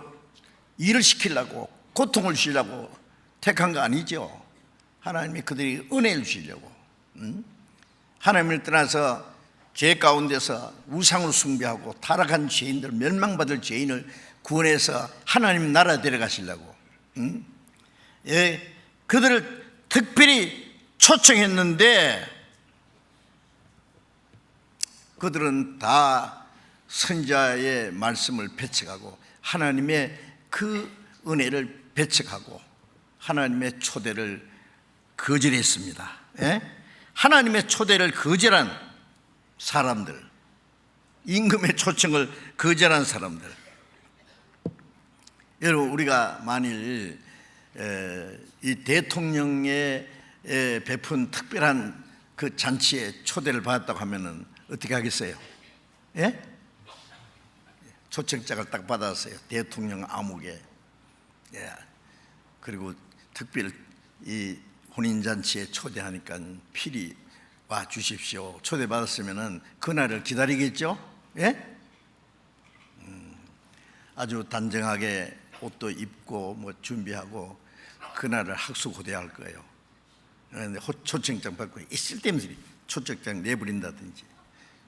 일을 시키려고, 고통을 주려고 택한 거 아니죠. 하나님이 그들이 은혜를 주려고. 하나님을 떠나서 죄 가운데서 우상을 숭배하고 타락한 죄인들, 멸망받을 죄인을 구원해서 하나님 나라에 데려가시려고. 예, 그들을 특별히 초청했는데 그들은 다 선지자의 말씀을 배척하고 하나님의 그 은혜를 배척하고 하나님의 초대를 거절했습니다. 예? 하나님의 초대를 거절한 사람들, 임금의 초청을 거절한 사람들. 여러분, 우리가 만일 이 대통령의 베푼 특별한 그 잔치에 초대를 받았다고 하면은 어떻게 하겠어요? 예? 초청장을 딱 받았어요. 대통령 아무개. 예. 그리고 특별 이 혼인잔치에 초대하니까 필히 와 주십시오. 초대받았으면은 그날을 기다리겠죠? 예? 아주 단정하게 옷도 입고 뭐 준비하고 그날을 학수고대할 거예요. 그런데 초청장 받고 있을 때면서 초청장 내버린다든지,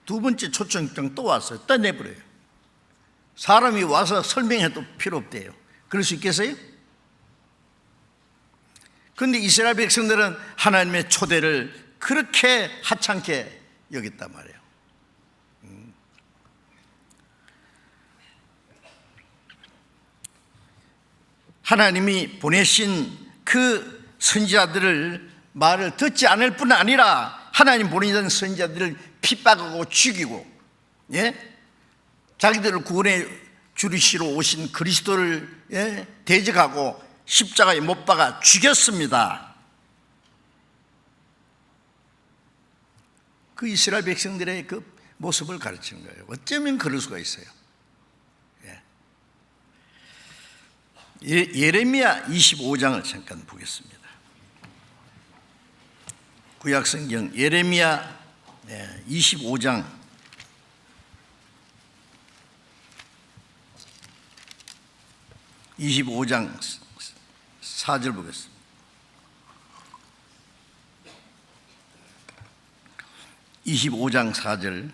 두 번째 초청장 또 왔어요. 또 내버려요. 사람이 와서 설명해도 필요 없대요. 그럴 수 있겠어요? 그런데 이스라엘 백성들은 하나님의 초대를 그렇게 하찮게 여겼단 말이에요. 하나님이 보내신 그 선지자들을 말을 듣지 않을 뿐 아니라 하나님 보내신 선지자들을 핍박하고 죽이고, 예? 자기들을 구원해 주시러 오신 그리스도를 대적하고 십자가에 못 박아 죽였습니다. 그 이스라엘 백성들의 그 모습을 가르치는 거예요. 어쩌면 그럴 수가 있어요. 예레미야 25장을 잠깐 보겠습니다. 구약성경 예레미야 25장 25장 4절 보겠습니다. (25장 4절)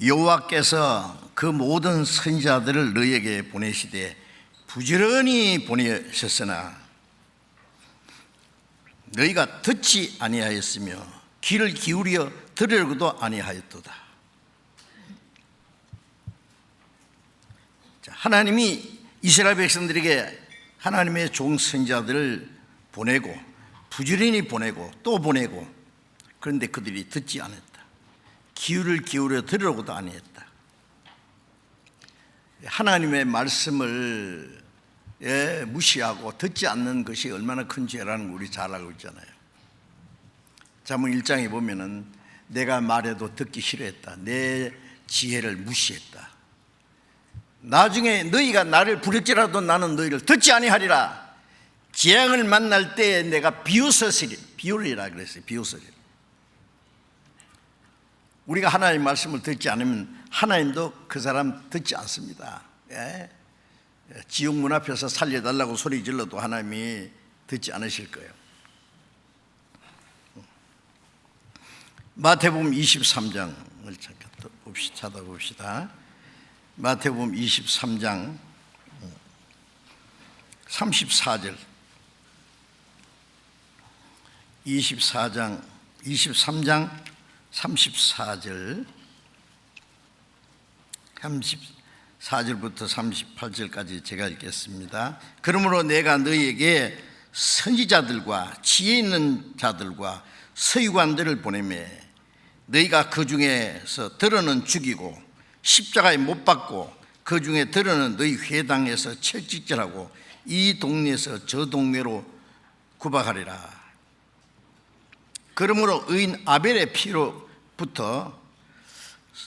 여호와께서 그 모든 선지자들을 너희에게 보내시되 부지런히 보내셨으나 너희가 듣지 아니하였으며 귀를 기울여 들으려고도 아니하였도다. 하나님이 이스라엘 백성들에게 하나님의 종 선지자들을 보내고 부지런히 보내고 또 보내고, 그런데 그들이 듣지 않았다. 귀를 기울여 들으려고도 아니했다. 하나님의 말씀을 무시하고 듣지 않는 것이 얼마나 큰 죄라는 걸 우리 잘 알고 있잖아요. 잠언 1장에 보면은 내가 말해도 듣기 싫어했다. 내 지혜를 무시했다. 나중에 너희가 나를 부를지라도 나는 너희를 듣지 아니하리라. 재앙을 만날 때에 내가 비웃으리라 그랬어요. 비웃으리라. 우리가 하나님의 말씀을 듣지 않으면 하나님도 그 사람 듣지 않습니다. 예? 지옥 문 앞에서 살려달라고 소리 질러도 하나님이 듣지 않으실 거예요. 마태복음 23장을 찾아봅시다. 마태복음 23장 34절 23장 34절 34절부터 38절까지 제가 읽겠습니다. 그러므로 내가 너희에게 선지자들과 지혜 있는 자들과 서기관들을 보내매 너희가 그 중에서 들어는 죽이고 십자가에 못 박고 그 중에 들어는 너희 회당에서 채찍질하고 이 동네에서 저 동네로 구박하리라. 그러므로 의인 아벨의 피로부터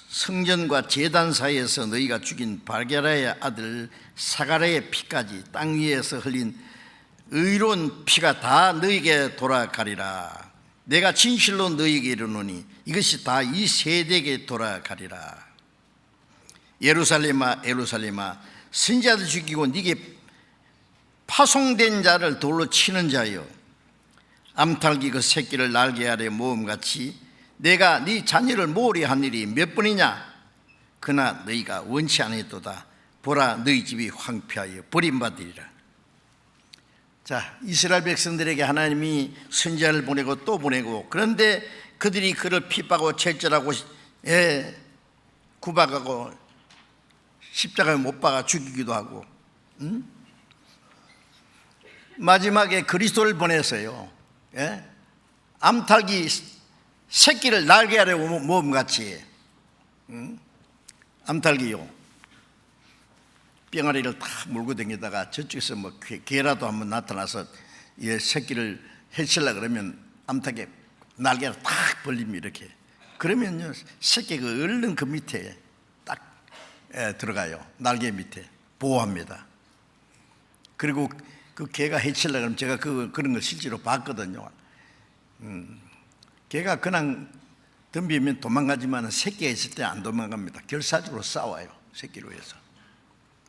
성전과 제단 사이에서 너희가 죽인 발게라의 아들 사가랴의 피까지 땅 위에서 흘린 의로운 피가 다 너희에게 돌아가리라. 내가 진실로 너희에게 이르노니 이것이 다 이 세대에게 돌아가리라. 예루살렘아 예루살렘아 선지자들 죽이고 네게 파송된 자를 돌로 치는 자여, 암탉이 그 새끼를 날개 아래 모음같이 내가 네 자녀를 모으려 한 일이 몇 번이냐? 그러나 너희가 원치 아니도다. 보라, 너희 집이 황폐하여 버림받으리라. 자, 이스라엘 백성들에게 하나님이 선지자를 보내고 또 보내고, 그런데 그들이 그를 핍박하고 채절하고 구박하고 십자가에 못 박아 죽이기도 하고, 마지막에 그리스도를 보냈어요. 암탉이 새끼를 날개 아래 모음같이, 암탉이요 병아리를 탁 물고 다니다가 저쪽에서 뭐 개라도 한번 나타나서 이 새끼를 해치려고 그러면 암탉에 날개를 탁 벌리면 이렇게, 그러면요 새끼가 얼른 그 밑에 딱 들어가요. 날개 밑에 보호합니다. 그리고 그 개가 해치려고 그러면 제가 그런 걸 실제로 봤거든요. 개가 그냥 덤비면 도망가지만 새끼가 있을 때 안 도망갑니다. 결사적으로 싸워요. 새끼로 해서.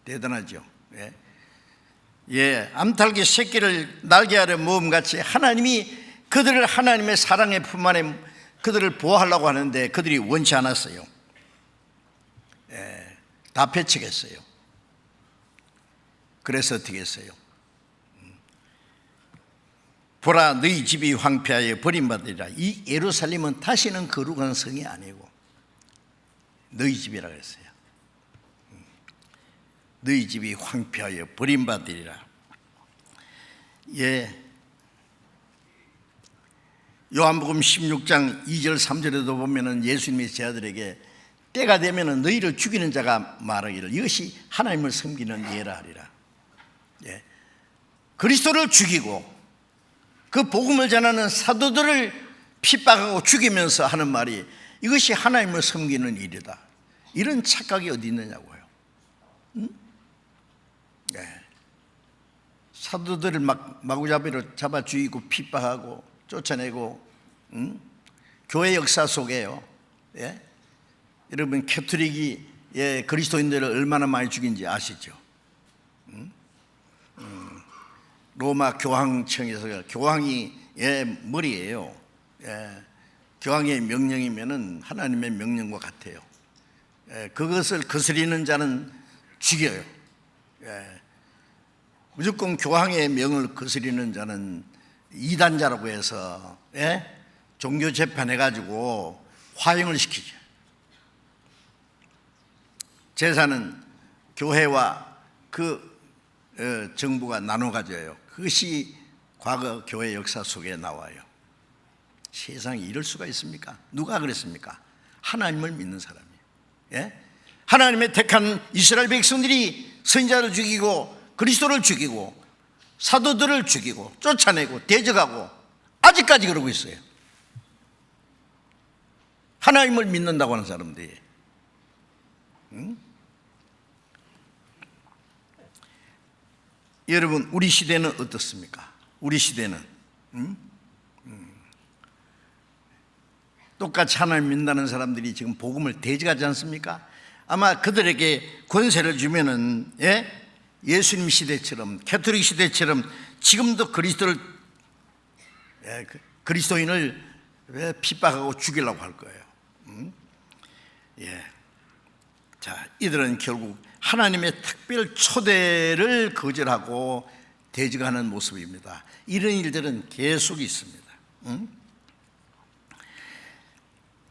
대단하죠. 암탉이 새끼를 날개 아래 모음같이 하나님이 그들을 하나님의 사랑의 품 안에 그들을 보호하려고 하는데 그들이 원치 않았어요. 다 배척했어요. 그래서 어떻게 했어요? 보라, 너희 집이 황폐하여 버림받으리라. 이 예루살렘은 다시는 거룩한 성이 아니고 너희 집이라 그랬어요. 너희 집이 황폐하여 버림받으리라. 요한복음 16장 2절 3절에도 보면은 예수님이 제 아들에게 때가 되면은 너희를 죽이는 자가 말하기를 이것이 하나님을 섬기는 예라 하리라. 그리스도를 죽이고 그 복음을 전하는 사도들을 핍박하고 죽이면서 하는 말이 이것이 하나님을 섬기는 일이다. 이런 착각이 어디 있느냐고요. 사도들을 마구잡이로 잡아 죽이고 핍박하고 쫓아내고, 교회 역사 속에요. 여러분 캐토릭이 그리스도인들을 얼마나 많이 죽인지 아시죠? 로마 교황청에서 교황이 머리예요. 교황의 명령이면은 하나님의 명령과 같아요. 그것을 거스리는 자는 죽여요. 무조건 교황의 명을 거스리는 자는 이단자라고 해서 종교 재판해가지고 화형을 시키죠. 재산은 교회와 그 정부가 나눠 가져요. 그것이 과거 교회 역사 속에 나와요. 세상에 이럴 수가 있습니까? 누가 그랬습니까? 하나님을 믿는 사람이에요. 하나님의 택한 이스라엘 백성들이 선지자를 죽이고 그리스도를 죽이고 사도들을 죽이고 쫓아내고 대적하고 아직까지 그러고 있어요. 하나님을 믿는다고 하는 사람들이. 여러분, 우리 시대는 어떻습니까? 우리 시대는 똑같이 하나님 믿는다는 사람들이 지금 복음을 대적하지 않습니까? 아마 그들에게 권세를 주면은, 예수님 시대처럼, 캐토릭 시대처럼 지금도 그리스도인을 핍박하고 죽이려고 할 거예요. 자, 이들은 결국 하나님의 특별 초대를 거절하고 대적하는 모습입니다. 이런 일들은 계속 있습니다.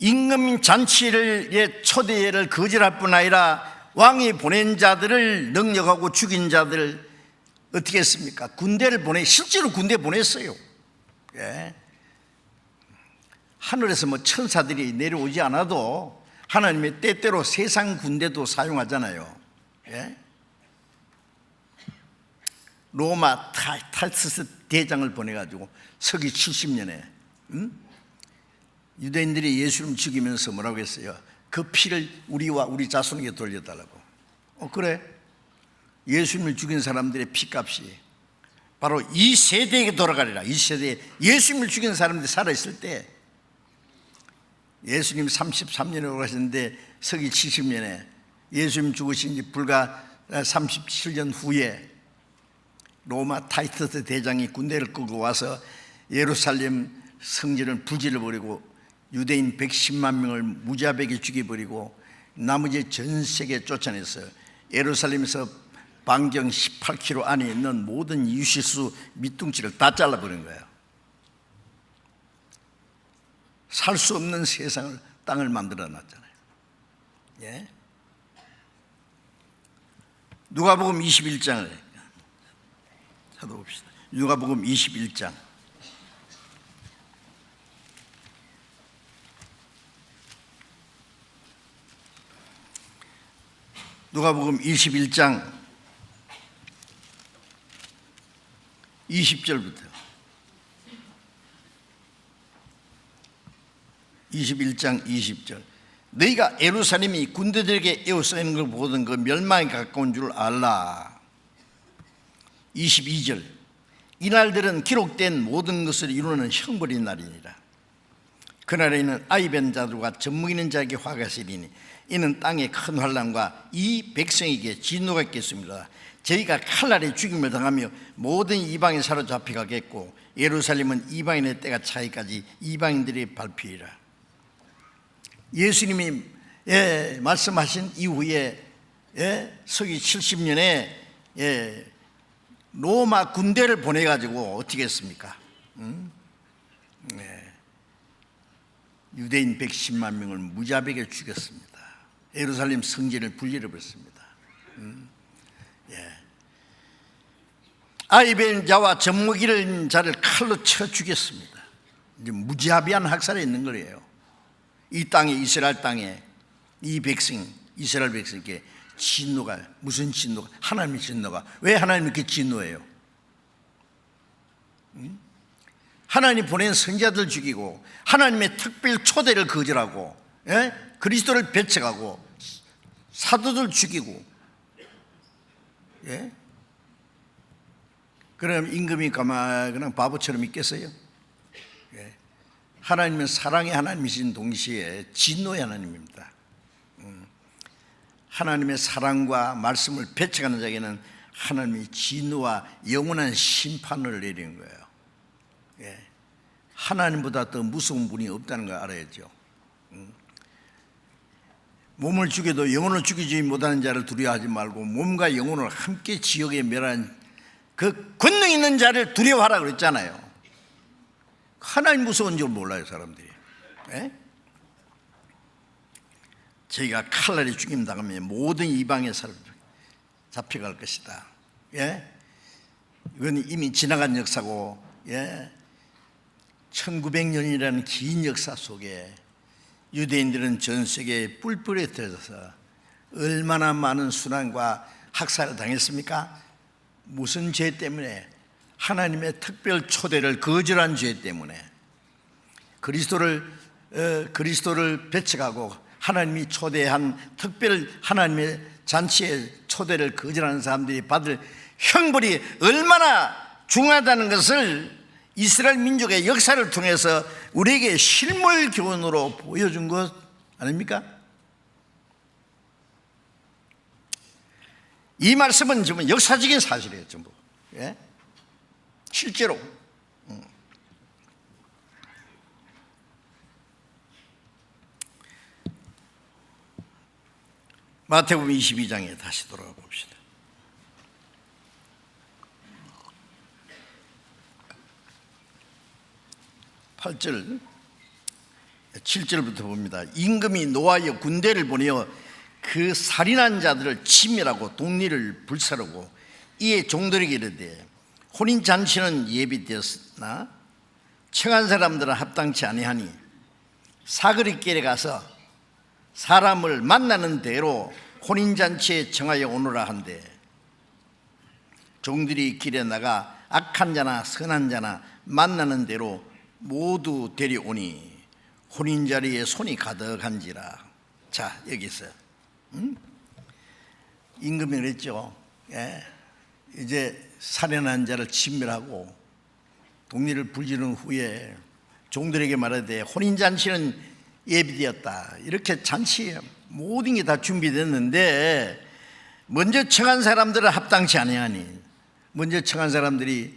임금 잔치의 초대를 거절할 뿐 아니라 왕이 보낸 자들을 능력하고 죽인 자들 어떻게 했습니까? 실제로 군대 보냈어요. 하늘에서 뭐 천사들이 내려오지 않아도 하나님의 때때로 세상 군대도 사용하잖아요. 로마 탈스스 대장을 보내가지고 서기 70년에 유대인들이 예수님 죽이면서 뭐라고 했어요? 그 피를 우리와 우리 자손에게 돌려달라고. 그래, 예수님을 죽인 사람들의 피값이 바로 이 세대에게 돌아가리라. 이 세대에 예수님을 죽인 사람들이 살아있을 때, 예수님 33년에 오셨는데 서기 70년에 예수님 죽으신 지 불과 37년 후에 로마 타이터스 대장이 군대를 끌고 와서 예루살렘 성전을 부지를 버리고 유대인 110만 명을 무자비하게 죽여버리고 나머지 전 세계에 쫓아냈어요. 예루살렘에서 반경 18km 안에 있는 모든 유실수 밑둥지를 다 잘라버린 거예요. 살 수 없는 세상을, 땅을 만들어 놨잖아요. 누가복음 21장을 찾아봅시다. 누가복음 21장. 누가복음 21장 20절부터 21장 20절. 너희가 예루살렘이 군대들에게 에워싸이는 걸 보던 그 멸망이 가까운 줄 알라. 22절. 이날들은 기록된 모든 것을 이루는 형벌의 날이니라. 그날에는 아이 벤 자들과 젖먹 이는 자에게 화가 세리니 이는 땅의 큰 환난과 이 백성에게 진노가 있겠습니다. 저희가 칼날에 죽임을 당하며 모든 이방에 사로잡혀가겠고 예루살렘은 이방인의 때가 차기까지 이방인들의 발피이라. 예수님이 말씀하신 이후에 서기 70년에 로마 군대를 보내가지고 어떻게 했습니까? 유대인 110만 명을 무자비하게 죽였습니다. 예루살렘 성전을 분리해버렸습니다. 아이벤 자와 젖먹 이는 자를 칼로 쳐 죽였습니다. 이제 무자비한 학살이 있는 거예요. 이 땅에, 이스라엘 땅에 이 백성, 이스라엘 백성에게 진노가, 무슨 진노가? 하나님의 진노가. 왜 하나님이 이렇게 진노해요? 하나님 보낸 선자들 죽이고 하나님의 특별 초대를 거절하고 그리스도를 배척하고 사도들 죽이고 그럼 임금이 그냥 바보처럼 있겠어요? 하나님은 사랑의 하나님이신 동시에 진노의 하나님입니다. 하나님의 사랑과 말씀을 배척하는 자에게는 하나님이 진노와 영원한 심판을 내리는 거예요. 하나님보다 더 무서운 분이 없다는 걸 알아야죠. 몸을 죽여도 영혼을 죽이지 못하는 자를 두려워하지 말고 몸과 영혼을 함께 지옥에 멸한 그 권능 있는 자를 두려워하라 그랬잖아요. 하나님 무서운 줄 몰라요, 사람들이. 저희가 칼날에 죽임 당하면 모든 이방의 사람 잡혀갈 것이다. 이건 이미 지나간 역사고 1900년이라는 긴 역사 속에 유대인들은 전 세계에 뿔뿔이 흩어져서 얼마나 많은 순환과 학살을 당했습니까? 무슨 죄 때문에? 하나님의 특별 초대를 거절한 죄 때문에. 그리스도를 배척하고 하나님이 초대한 특별 하나님의 잔치의 초대를 거절하는 사람들이 받을 형벌이 얼마나 중요하다는 것을 이스라엘 민족의 역사를 통해서 우리에게 실물 교훈으로 보여준 것 아닙니까? 이 말씀은 지금 역사적인 사실이에요, 전부. 예? 실제로. 마태복음 22장에 다시 돌아가 봅시다. 8절, 7절부터 봅니다. 임금이 노하여 군대를 보내어 그 살인한 자들을 치멸하고 독리를 불사르고 이에 종들에게 이르되 혼인잔치는 예비되었으나 청한 사람들은 합당치 아니하니 사거리길에 가서 사람을 만나는 대로 혼인잔치에 청하여 오너라 한대 종들이 길에 나가 악한 자나 선한 자나 만나는 대로 모두 데려오니 혼인자리에 손이 가득한지라. 자, 여기 있어요. 임금이 그랬죠. 예. 이제 살인한 자를 진멸하고 독리를 불지른 후에 종들에게 말하되 혼인잔치는 예비되었다. 이렇게 잔치 모든 게 다 준비됐는데 먼저 청한 사람들은 합당치 아니하니, 먼저 청한 사람들이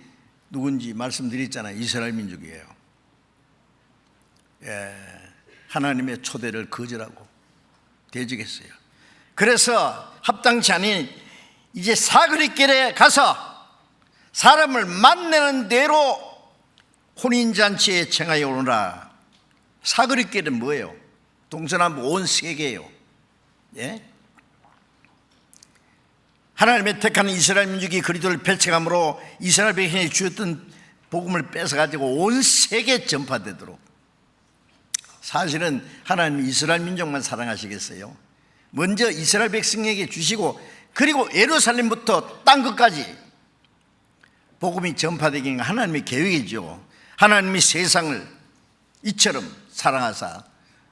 누군지 말씀드렸잖아요. 이스라엘 민족이에요. 예, 하나님의 초대를 거절하고 대적했어요. 그래서 합당치 않은 이제 사거리길에 가서 사람을 만나는 대로 혼인잔치에 청하여 오너라. 사거리길은 뭐예요? 동서남북 온 세계예요. 예? 하나님의 택하는 이스라엘 민족이 그리스도를 펼쳐감으로 이스라엘 백성이 주었던 복음을 뺏어가지고 온 세계에 전파되도록. 사실은 하나님이 이스라엘 민족만 사랑하시겠어요? 먼저 이스라엘 백성에게 주시고 그리고 예루살렘부터 땅 끝까지 복음이 전파되기가 하나님의 계획이죠. 하나님이 세상을 이처럼 사랑하사,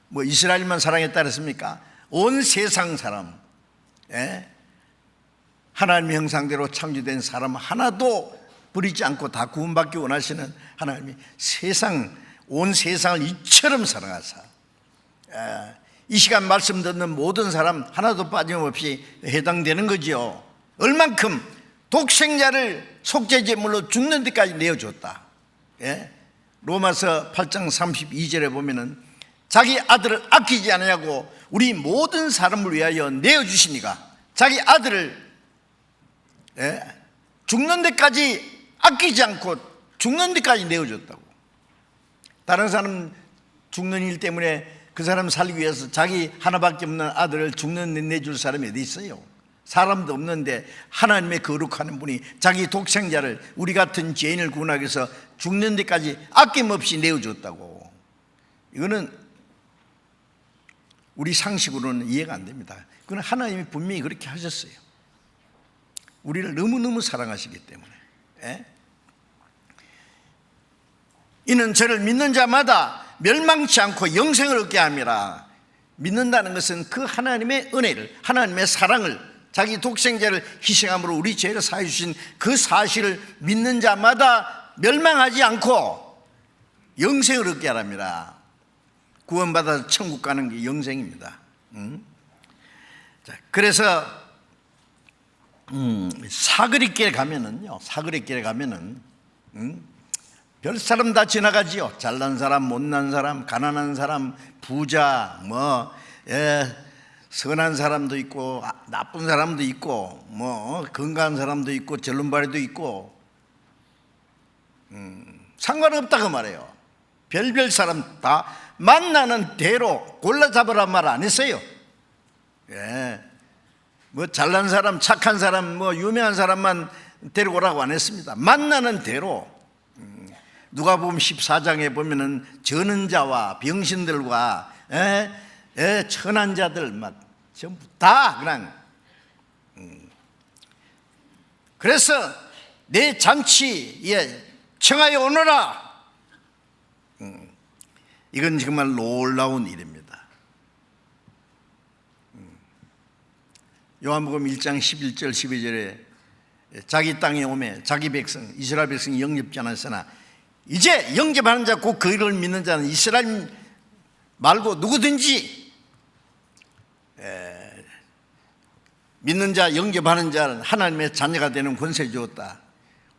뭐 이스라엘만 사랑했다 그랬습니까? 온 세상 사람, 예? 하나님의 형상대로 창조된 사람 하나도 버리지 않고 다 구원받기 원하시는 하나님이 온 세상을 이처럼 사랑하사, 이 시간 말씀 듣는 모든 사람 하나도 빠짐없이 해당되는 거죠. 얼만큼 독생자를 속죄제물로 죽는 데까지 내어줬다. 예? 로마서 8장 32절에 보면은 자기 아들을 아끼지 않냐고 우리 모든 사람을 위하여 내어주시니까 자기 아들을 죽는 데까지 아끼지 않고 죽는 데까지 내어줬다고. 다른 사람 죽는 일 때문에 그 사람 살기 위해서 자기 하나밖에 없는 아들을 죽는 데 내줄 사람이 어디 있어요? 사람도 없는데 하나님의 거룩한 분이 자기 독생자를 우리 같은 죄인을 구원하기 위해서 죽는 데까지 아낌없이 내어줬다고. 이거는 우리 상식으로는 이해가 안 됩니다. 그건 하나님이 분명히 그렇게 하셨어요. 우리를 너무너무 사랑하시기 때문에. 이는 저를 믿는 자마다 멸망치 않고 영생을 얻게 함이라. 믿는다는 것은 그 하나님의 은혜를, 하나님의 사랑을, 자기 독생자를 희생함으로 우리 죄를 사해 주신 그 사실을 믿는 자마다 멸망하지 않고 영생을 얻게 하랍니다. 구원받아서 천국 가는 게 영생입니다. 자, 그래서 사거리길에 가면은요, 사거리길에 가면은 별 사람 다 지나가지요. 잘난 사람, 못난 사람, 가난한 사람, 부자, 선한 사람도 있고 나쁜 사람도 있고 건강한 사람도 있고 절름발이도 있고 상관없다 그 말이에요. 별별 사람 다 만나는 대로 골라 잡으란 말 안 했어요. 뭐 잘난 사람, 착한 사람, 유명한 사람만 데리고 오라고 안 했습니다. 만나는 대로. 누가복음 14장에 보면은 저는 자와 병신들과 천한 자들 막 전부 다 그냥. 그래서 내 잔치에 청하여 오너라. 이건 정말 놀라운 일입니다. 요한복음 1장 11절 12절에 자기 땅에 오매 자기 백성 이스라엘 백성이 영접지 않았으나 이제 영접하는 자 곧 그를 믿는 자는 이스라엘 말고 누구든지 믿는 자 영접하는 자는 하나님의 자녀가 되는 권세 주었다.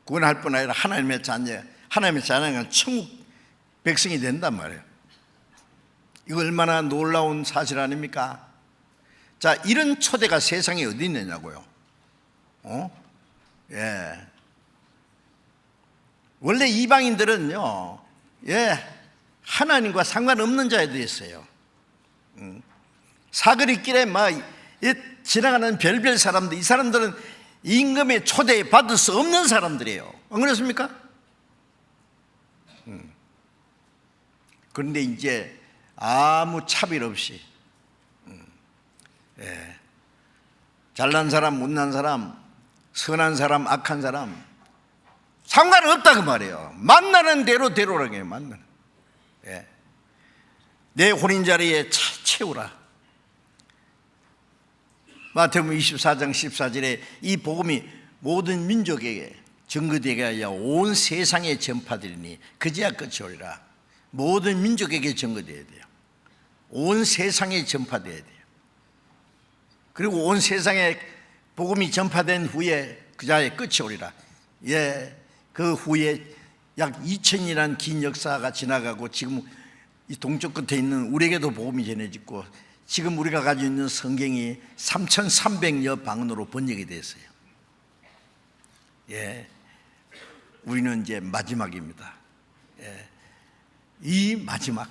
구원할 뿐 아니라 하나님의 자녀가 천국 백성이 된단 말이에요. 이거 얼마나 놀라운 사실 아닙니까? 자, 이런 초대가 세상에 어디 있느냐고요. 원래 이방인들은요, 하나님과 상관없는 자에도 있어요. 사거리길에 막 지나가는 별별 사람들, 이 사람들은 임금의 초대에 받을 수 없는 사람들이에요. 안 그렇습니까? 그런데 이제 아무 차별 없이 잘난 사람, 못난 사람, 선한 사람, 악한 사람 상관없다 그 말이에요. 만나는 대로 데려오라고 해요. 만나는. 내 혼인 자리에 채우라. 마태복음 24장 14절에 이 복음이 모든 민족에게 전거되게 하여 온 세상에 전파되리니 그제야 끝이 오리라. 모든 민족에게 전거되어야 돼요. 온 세상에 전파되어야 돼요. 그리고 온 세상에 복음이 전파된 후에 그자의 끝이 오리라. 그 후에 약 2000이라는 긴 역사가 지나가고 지금 이 동쪽 끝에 있는 우리에게도 복음이 전해지고 지금 우리가 가지고 있는 성경이 3300여 방언으로 번역이 됐어요. 우리는 이제 마지막입니다. 이 마지막,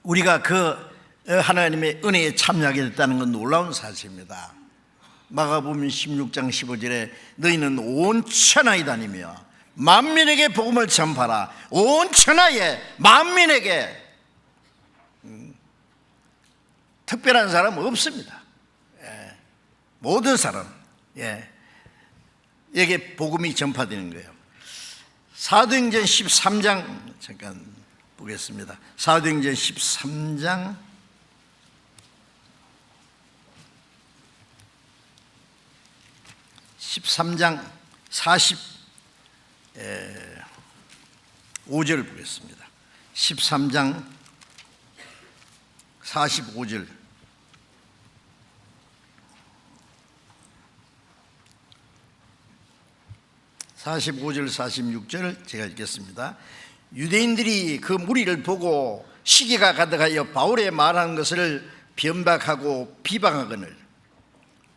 우리가 그 하나님의 은혜에 참여하게 됐다는 건 놀라운 사실입니다. 마가복음 16장 15절에 너희는 온 천하에 다니며 만민에게 복음을 전파라. 온 천하에 만민에게. 특별한 사람은 없습니다. 모든 사람 에게 복음이 전파되는 거예요. 사도행전 13장 잠깐 보겠습니다. 사도행전 13장 45절 보겠습니다. 13장 45절. (45절) 46절 제가 읽겠습니다. 유대인들이 그 무리를 보고 시기가 가득하여 바울의 말하는 것을 변박하고 비방하거늘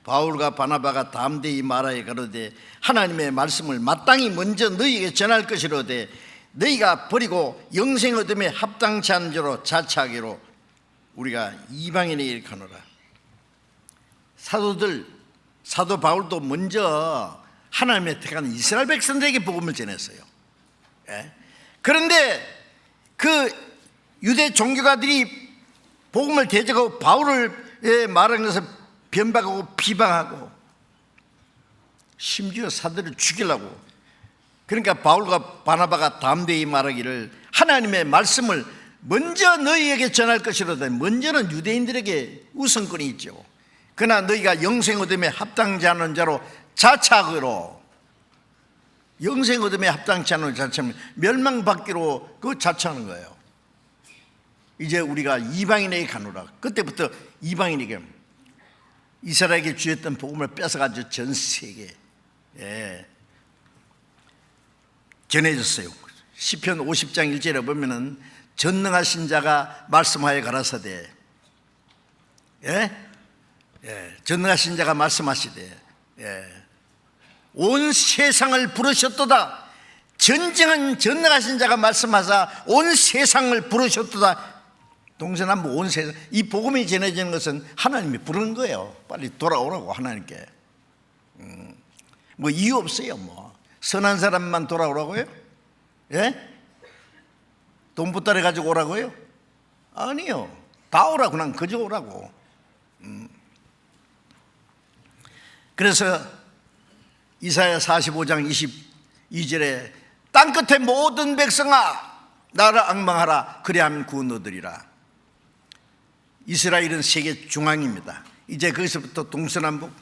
바울과 바나바가 담대히 말하여 가로되 하나님의 말씀을 마땅히 먼저 너희에게 전할 것이로되 너희가 버리고 영생 얻음에 합당치 않은 자로 자처하기로 우리가 이방인에게 일컫노라. 사도 바울도 먼저 하나님의 택한 이스라엘 백성들에게 복음을 전했어요. 그런데 그 유대 종교가들이 복음을 대적하고 바울을 말하는 것을 변박하고 비방하고 심지어 사도를 죽이려고. 그러니까 바울과 바나바가 담대히 말하기를 하나님의 말씀을 먼저 너희에게 전할 것이로다. 먼저는 유대인들에게 우선권이 있죠. 그러나 너희가 영생 얻음에 합당치 않은 자로 자처하기로. 영생 얻음에 합당치 않은 자처하면 멸망받기로 그 자처하는 거예요. 이제 우리가 이방인에게 가노라. 그때부터 이방인에게 이스라엘에게 주었던 복음을 뺏어가지고 전 세계에 전해졌어요. 시편 50장 1절에 보면은 전능하신 자가 말씀하여 가라사대, 전능하신 자가 말씀하시되 온 세상을 부르셨도다. 전쟁은 전능하신 자가 말씀하사 온 세상을 부르셨도다. 동서남북 온 세상. 이 복음이 전해지는 것은 하나님이 부르는 거예요. 빨리 돌아오라고 하나님께. 뭐 이유 없어요. 뭐 선한 사람만 돌아오라고요? 돈 보따리 가지고 오라고요? 아니요. 다 오라고. 난 그저 오라고. 그래서 이사야 45장 22절에 땅끝의 모든 백성아 나를 앙망하라. 그리하면 구원 얻으리라. 이스라엘은 세계 중앙입니다. 이제 거기서부터 동서남북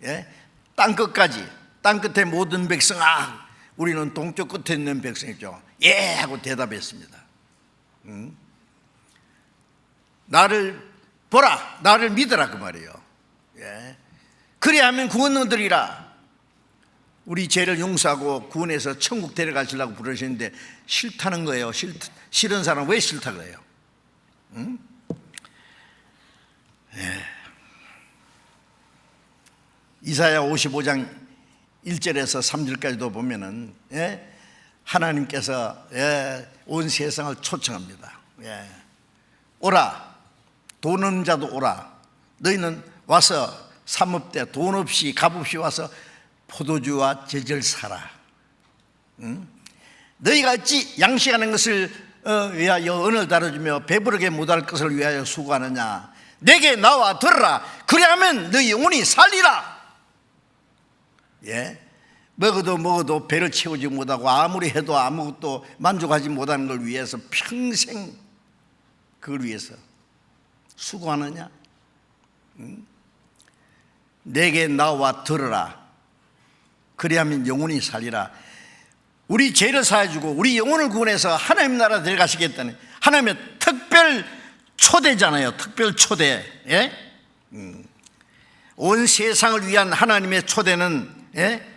예? 땅 끝까지, 땅 끝에 모든 백성아, 우리는 동쪽 끝에 있는 백성이죠. 예 하고 대답했습니다. 나를 보라, 나를 믿어라 그 말이에요. 예. 그래야하면 구원 얻으리라. 우리 죄를 용서하고 구원해서 천국 데려가시려고 부르시는데 싫다는 거예요. 싫은 사람 왜 싫다 그래요? 예. 이사야 55장 1절에서 3절까지도 보면은, 예? 하나님께서, 예, 온 세상을 초청합니다. 예. 오라, 돈 없는 자도 오라. 너희는 와서 삼업대 돈 없이 값 없이 와서 포도주와 제절 사라. 너희가 어찌 양식하는 것을 위하여 은을 다뤄주며 배부르게 못할 것을 위하여 수고하느냐. 내게 나와 들으라. 그래야면 너희 영혼이 살리라. 예? 먹어도 배를 채우지 못하고 아무리 해도 아무것도 만족하지 못하는 걸 위해서 평생 그걸 위해서 수고하느냐? 내게 나와 들으라. 그래야면 영혼이 살리라. 우리 죄를 사해주고 우리 영혼을 구원해서 하나님 나라 데려가시겠다는 하나님의 특별 초대잖아요. 특별 초대. 예? 온 세상을 위한 하나님의 초대는, 예?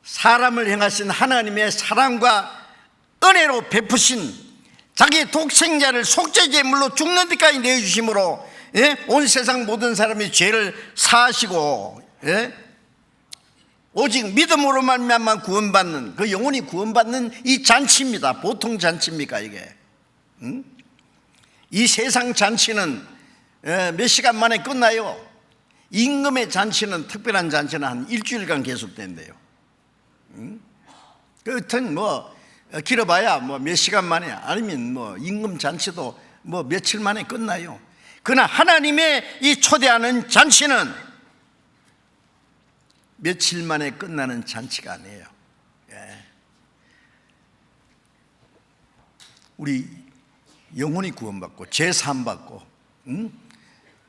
사람을 향하신 하나님의 사랑과 은혜로 베푸신 자기 독생자를 속죄제물로 죽는 데까지 내어주심으로, 예? 온 세상 모든 사람이 죄를 사하시고, 예? 오직 믿음으로 말미암아 구원받는, 그 영혼이 구원받는 이 잔치입니다. 보통 잔치입니까 이게? 이 세상 잔치는, 예, 몇 시간 만에 끝나요. 임금의 잔치는, 특별한 잔치는 한 일주일간 계속된대요. 그렇든 뭐 길어봐야 뭐 몇 시간 만에, 아니면 뭐 임금 잔치도 뭐 며칠 만에 끝나요. 그러나 하나님의 이 초대하는 잔치는 며칠 만에 끝나는 잔치가 아니에요. 예. 우리 영혼이 구원받고 죄 사함받고,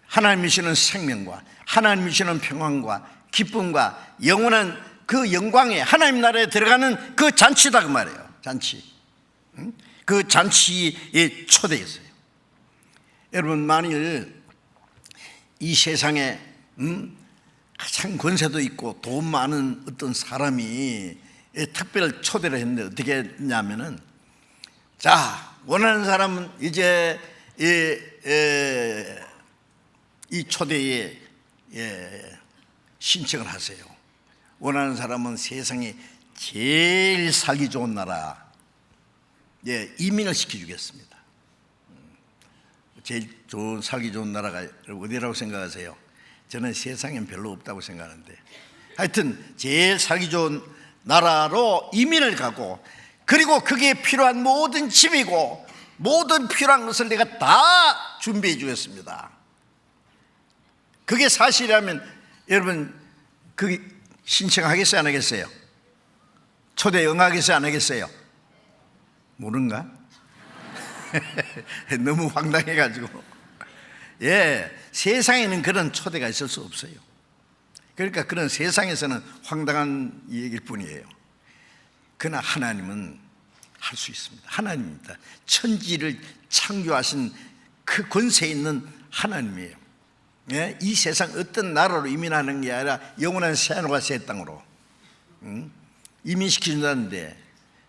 하나님이 주시는 생명과 하나님이 주시는 평안과 기쁨과 영원한 그 영광에 하나님 나라에 들어가는 그 잔치다 그 말이에요. 잔치. 그 잔치에 초대했어요. 여러분, 만일 이 세상에 가장 권세도 있고 돈 많은 어떤 사람이 특별 초대를 했는데 어떻게 했냐면은, 자, 원하는 사람은 이제 이 초대에 신청을 하세요. 원하는 사람은 세상에 제일 살기 좋은 나라, 이민을 시켜주겠습니다. 제일 살기 좋은 나라가 어디라고 생각하세요? 저는 세상엔 별로 없다고 생각하는데, 하여튼 제일 살기 좋은 나라로 이민을 가고, 그리고 그게 필요한 모든 집이고 모든 필요한 것을 내가 다 준비해 주겠습니다. 그게 사실이라면 여러분, 그 신청하겠어요 안 하겠어요? 초대 응하겠어요 안 하겠어요? 모른가? 너무 황당해가지고. 예, 세상에는 그런 초대가 있을 수 없어요. 그러니까 그런 세상에서는 황당한 얘기일 뿐이에요. 그러나 하나님은 할 수 있습니다. 하나님입니다. 천지를 창조하신 그 권세 있는 하나님이에요. 예? 이 세상 어떤 나라로 이민하는 게 아니라 영원한 새하늘과 새 땅으로 이민시켜준다는데,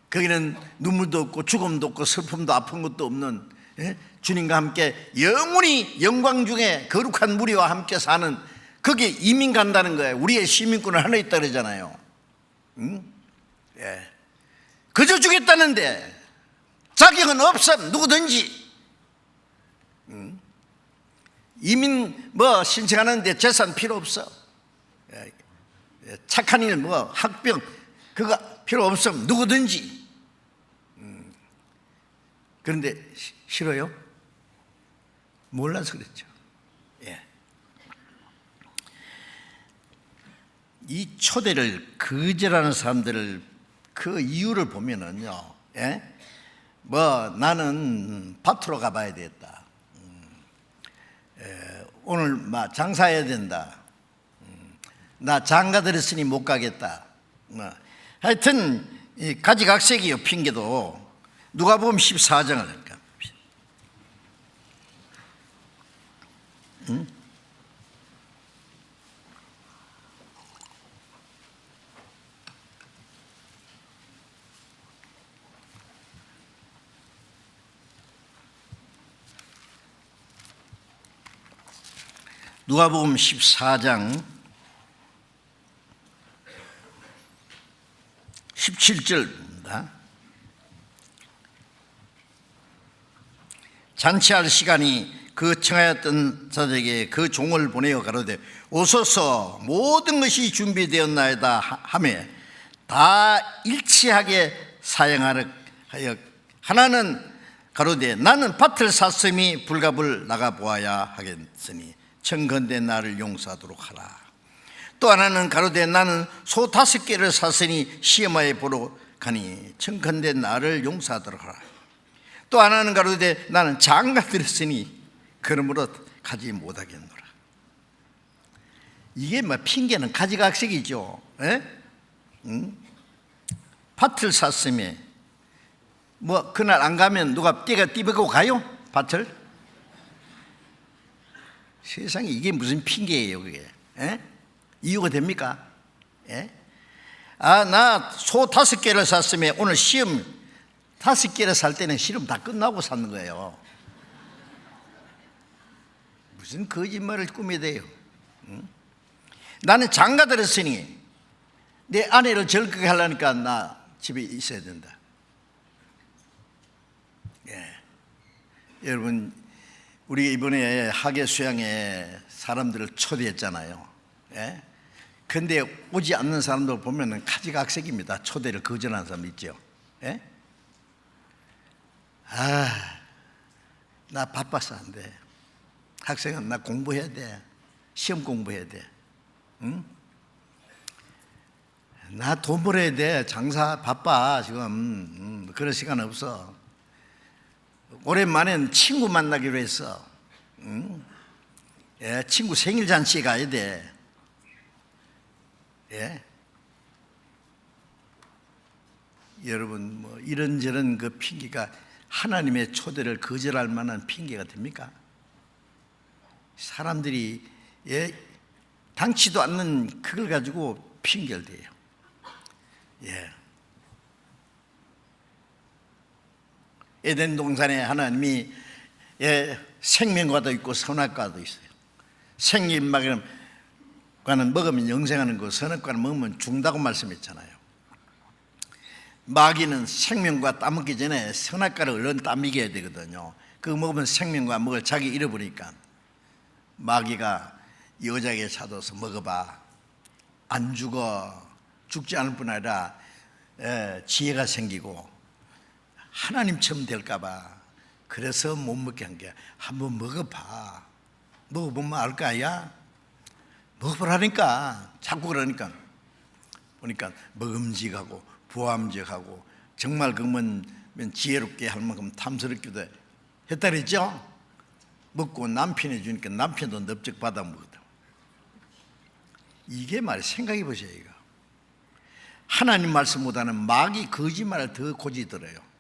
거기는 눈물도 없고 죽음도 없고 슬픔도 아픈 것도 없는, 예? 주님과 함께 영원히 영광 중에 거룩한 무리와 함께 사는, 거기에 이민 간다는 거예요. 우리의 시민권을 하나 있다 그러잖아요. 예. 그저 주겠다는데 자격은 없어. 누구든지 이민 뭐 신청하는데 재산 필요 없어. 착한 일 뭐 학병 그거 필요 없어. 누구든지. 그런데 싫어요? 몰라서 그랬죠. 예. 이 초대를 거절하는 사람들을 그 이유를 보면은요, 예? 뭐 나는 밭으로 가봐야 되겠다. 오늘 막 장사해야 된다. 나 장가 들었으니 못 가겠다. 하여튼 이 가지각색이요, 핑계도. 누가복음 14장을 할까? 누가복음 14장 17절입니다. 잔치할 시간이 그 청하였던 자들에게 그 종을 보내어 가로되 오소서 모든 것이 준비되었나이다 하매 다 일치하게 사양하여 하나는 가로되 나는 밭을 샀음이 불갑을 나가 보아야 하겠으니 청컨대 나를 용서하도록 하라. 또 하나는 가로되 나는 소 5개를 샀으니 시험하여 보러 가니 청컨대 나를 용서하도록 하라. 또 하나는 가로되 나는 장가 들었으니 그러므로 가지 못하겠노라. 이게 뭐 핑계는 가지각색이죠. 밭을 샀으며 뭐 그날 안 가면 누가 떼가 띠በ고 가요? 밭을? 세상에 이게 무슨 핑계예요 그게? 이유가 됩니까? 나 소 5개를 샀으며 오늘 시험 5개를 살 때는 시험 다 끝나고 샀는 거예요. 무슨 거짓말을 꾸며대요. 나는 장가 들었으니 내 아내를 즐겁게 하려니까 나 집에 있어야 된다. 여러분, 우리 이번에 학예 수양에 사람들을 초대했잖아요. 근데 오지 않는 사람들 보면은 가지각색입니다. 초대를 거절하는 사람 있죠. 나 바빠서 안 돼. 학생은 나 공부해야 돼. 시험 공부해야 돼. 나 돈 벌어야 돼. 장사 바빠 지금. 그럴 시간 없어. 오랜만엔 친구 만나기로 했어. 친구 생일 잔치에 가야 돼. 여러분, 뭐 이런저런 그 핑계가 하나님의 초대를 거절할 만한 핑계가 됩니까? 사람들이 당치도 않는 그걸 가지고 핑계를 대요. 에덴 동산에 하나님이 생명과도 있고 선악과도 있어요. 생명과는 먹으면 영생하는 거, 선악과는 먹으면 죽는다고 말씀했잖아요. 마귀는 생명과 따먹기 전에 선악과를 얼른 따먹여야 되거든요. 그거 먹으면 생명과 먹을 자기 잃어버리니까 마귀가 여자에게 사둬서 먹어봐. 안 죽어. 죽지 않을 뿐 아니라 지혜가 생기고 하나님처럼 될까봐 그래서 못 먹게 한 게, 한번 먹어봐. 먹어보면 알 거 아니야? 먹어보라니까. 자꾸 그러니까. 보니까 먹음직하고 부함직하고 정말 그러면 지혜롭게 할 만큼 탐스럽기도 했다 그랬죠? 먹고 남편이 주니까 남편도 넙적 받아 먹었다. 이게 말이 생각해 보세요. 이거 하나님 말씀보다는 마귀 거짓말을 더 고지 들어요.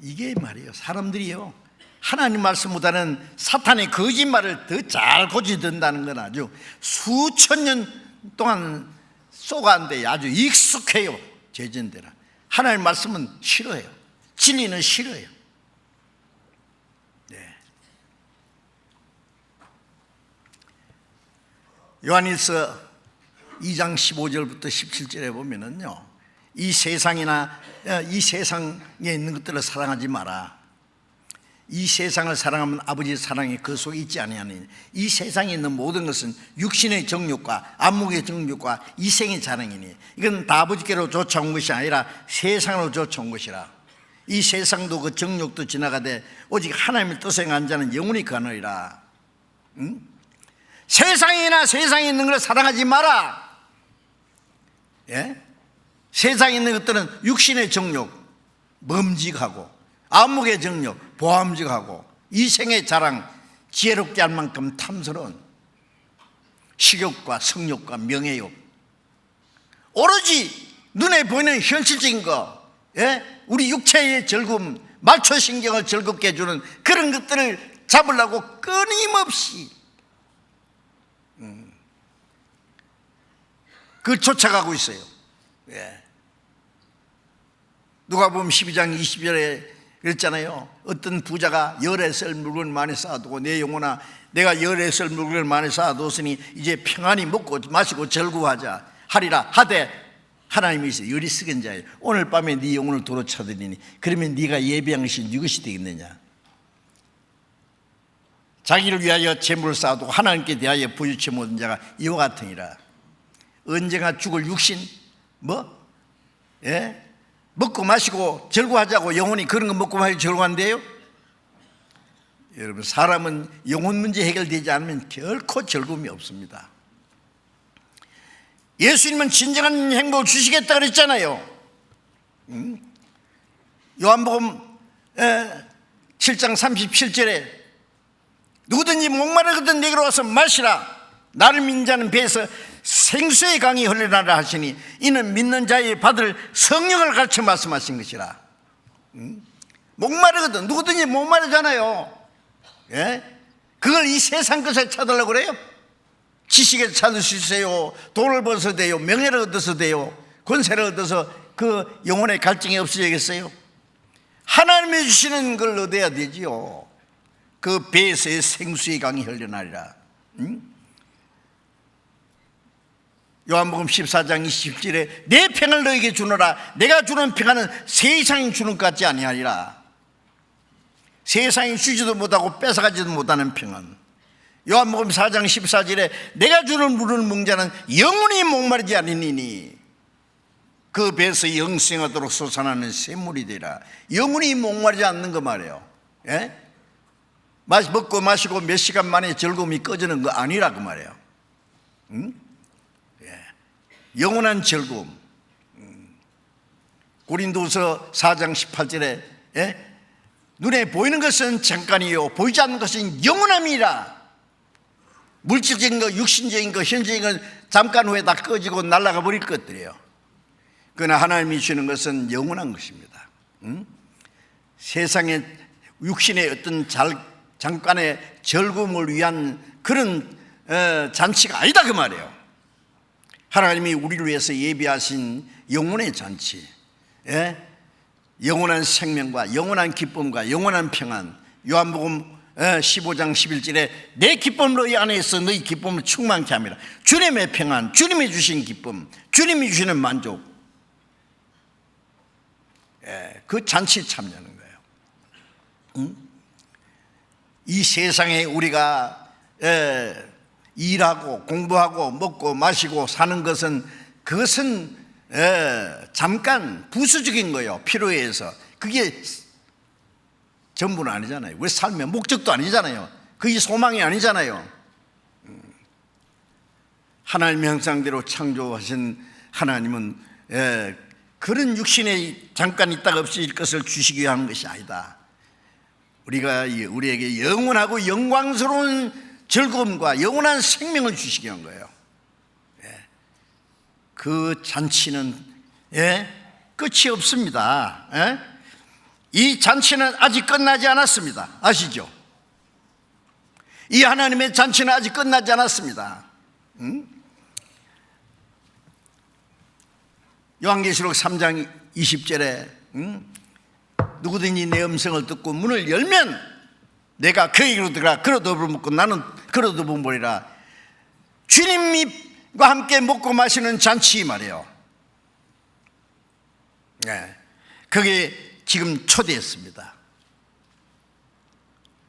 이게 말이에요. 사람들이요, 하나님 말씀보다는 사탄의 거짓말을 더 잘 고지 든다는 건 아주 수천 년 동안 쏘가는데 아주 익숙해요. 제전대라. 하나님 말씀은 싫어해요. 진리는 싫어해요. 요한일서 2장 15절부터 17절에 보면은요, 이 세상에 있는 것들을 사랑하지 마라. 이 세상을 사랑하면 아버지의 사랑이 그 속에 있지 아니하니 이 세상에 있는 모든 것은 육신의 정욕과 안목의 정욕과 이생의 자랑이니 이건 다 아버지께로 쫓아온 것이 아니라 세상으로 쫓아온 것이라. 이 세상도 그 정욕도 지나가되 오직 하나님의 뜻에 간 자는 영원히 거하느니라. 세상이나 세상에 있는 것을 사랑하지 마라. 세상에 있는 것들은 육신의 정욕, 멈직하고 안목의 정욕, 보암직하고 이생의 자랑, 지혜롭게 할 만큼 탐스러운, 식욕과 성욕과 명예욕, 오로지 눈에 보이는 현실적인 거, 우리 육체의 즐거움, 말초신경을 즐겁게 해주는 그런 것들을 잡으려고 끊임없이 그 쫓아가고 있어요. 누가복음 12장 20절에 그랬잖아요. 어떤 부자가 열에 쓸 물건 많이 쌓아두고 내 영혼아 내가 열에 쓸 물건을 많이 쌓아뒀으니 이제 평안히 먹고 마시고 즐거워하자 하리라 하되 하나님이 있어요. 열이 식은 자예요. 오늘 밤에 네 영혼을 도로 쳐드리니 그러면 네가 예비한 것이 네 것이 되겠느냐. 자기를 위하여 재물을 쌓아두고 하나님께 대하여 부유치 못한 자가 이와 같으니라. 언젠가 죽을 육신 먹고 마시고 즐거워하자고 영혼이 그런 거 먹고 마시고 즐거워한대요. 여러분, 사람은 영혼 문제 해결되지 않으면 결코 즐거움이 없습니다. 예수님은 진정한 행복을 주시겠다 그랬잖아요. 요한복음 7장 37절에 누구든지 목마르거든 내게로 와서 마시라. 나를 믿는 자는 배에서 생수의 강이 흘러나라 하시니 이는 믿는 자의 받을 성령을 가르쳐 말씀하신 것이라. 목마르거든, 누구든지 목마르잖아요. 그걸 이 세상 것을 찾으려고 그래요? 지식을 찾을 수 있어요. 돈을 벌어서 돼요. 명예를 얻어서 돼요. 권세를 얻어서 그 영혼의 갈증이 없어지겠어요? 하나님이 주시는 걸 얻어야 되지요. 그 배에서의 생수의 강이 흘러나리라. 요한복음 14장 20절에 내 평을 너에게 주노라. 내가 주는 평안은 세상이 주는 것 같지 아니하리라. 세상이 주지도 못하고 뺏어가지도 못하는 평안. 요한복음 4장 14절에 내가 주는 물을 먹는 자는 영원히 목마르지 않으니 그 배에서 영생하도록 솟아나는 샘물이 되라. 영원히 목마르지 않는 거 말이에요. 먹고 마시고 몇 시간 만에 즐거움이 꺼지는 거 아니라 그 말이에요. 영원한 즐거움. 고린도서 4장 18절에 눈에 보이는 것은 잠깐이요 보이지 않는 것은 영원함이라. 물질적인 거, 육신적인 거, 현재적인 건 잠깐 후에 다 꺼지고 날아가 버릴 것들이에요. 그러나 하나님이 주는 것은 영원한 것입니다. 세상의 육신의 어떤 잠깐의 즐거움을 위한 그런 잔치가 아니다 그 말이에요. 하나님이 우리를 위해서 예비하신 영혼의 잔치, 영원한 생명과 영원한 기쁨과 영원한 평안. 요한복음 15장 11절에 내 기쁨 너희 안에 있어 너희 기쁨을 충만케 합니다. 주님의 평안, 주님이 주신 기쁨, 주님이 주시는 만족, 그 잔치에 참여하는 거예요. 이 세상에 우리가 일하고 공부하고 먹고 마시고 사는 것은 그것은 잠깐 부수적인 거예요. 필요에 의해서. 그게 전부는 아니잖아요. 우리 삶의 목적도 아니잖아요. 그게 소망이 아니잖아요. 하나님의 형상대로 창조하신 하나님은 그런 육신에 잠깐 있다가 없어질 것을 주시기 위한 것이 아니다. 우리에게 영원하고 영광스러운 즐거움과 영원한 생명을 주시기 위한 거예요. 그 잔치는 끝이 없습니다. 이 잔치는 아직 끝나지 않았습니다. 아시죠? 이 하나님의 잔치는 아직 끝나지 않았습니다. 요한계시록 3장 20절에 누구든지 내 음성을 듣고 문을 열면 내가 그에게로 들어가 그로도 먹고 나는 그로도 먹으리라. 주님과 함께 먹고 마시는 잔치 말이에요. 그게 지금 초대했습니다.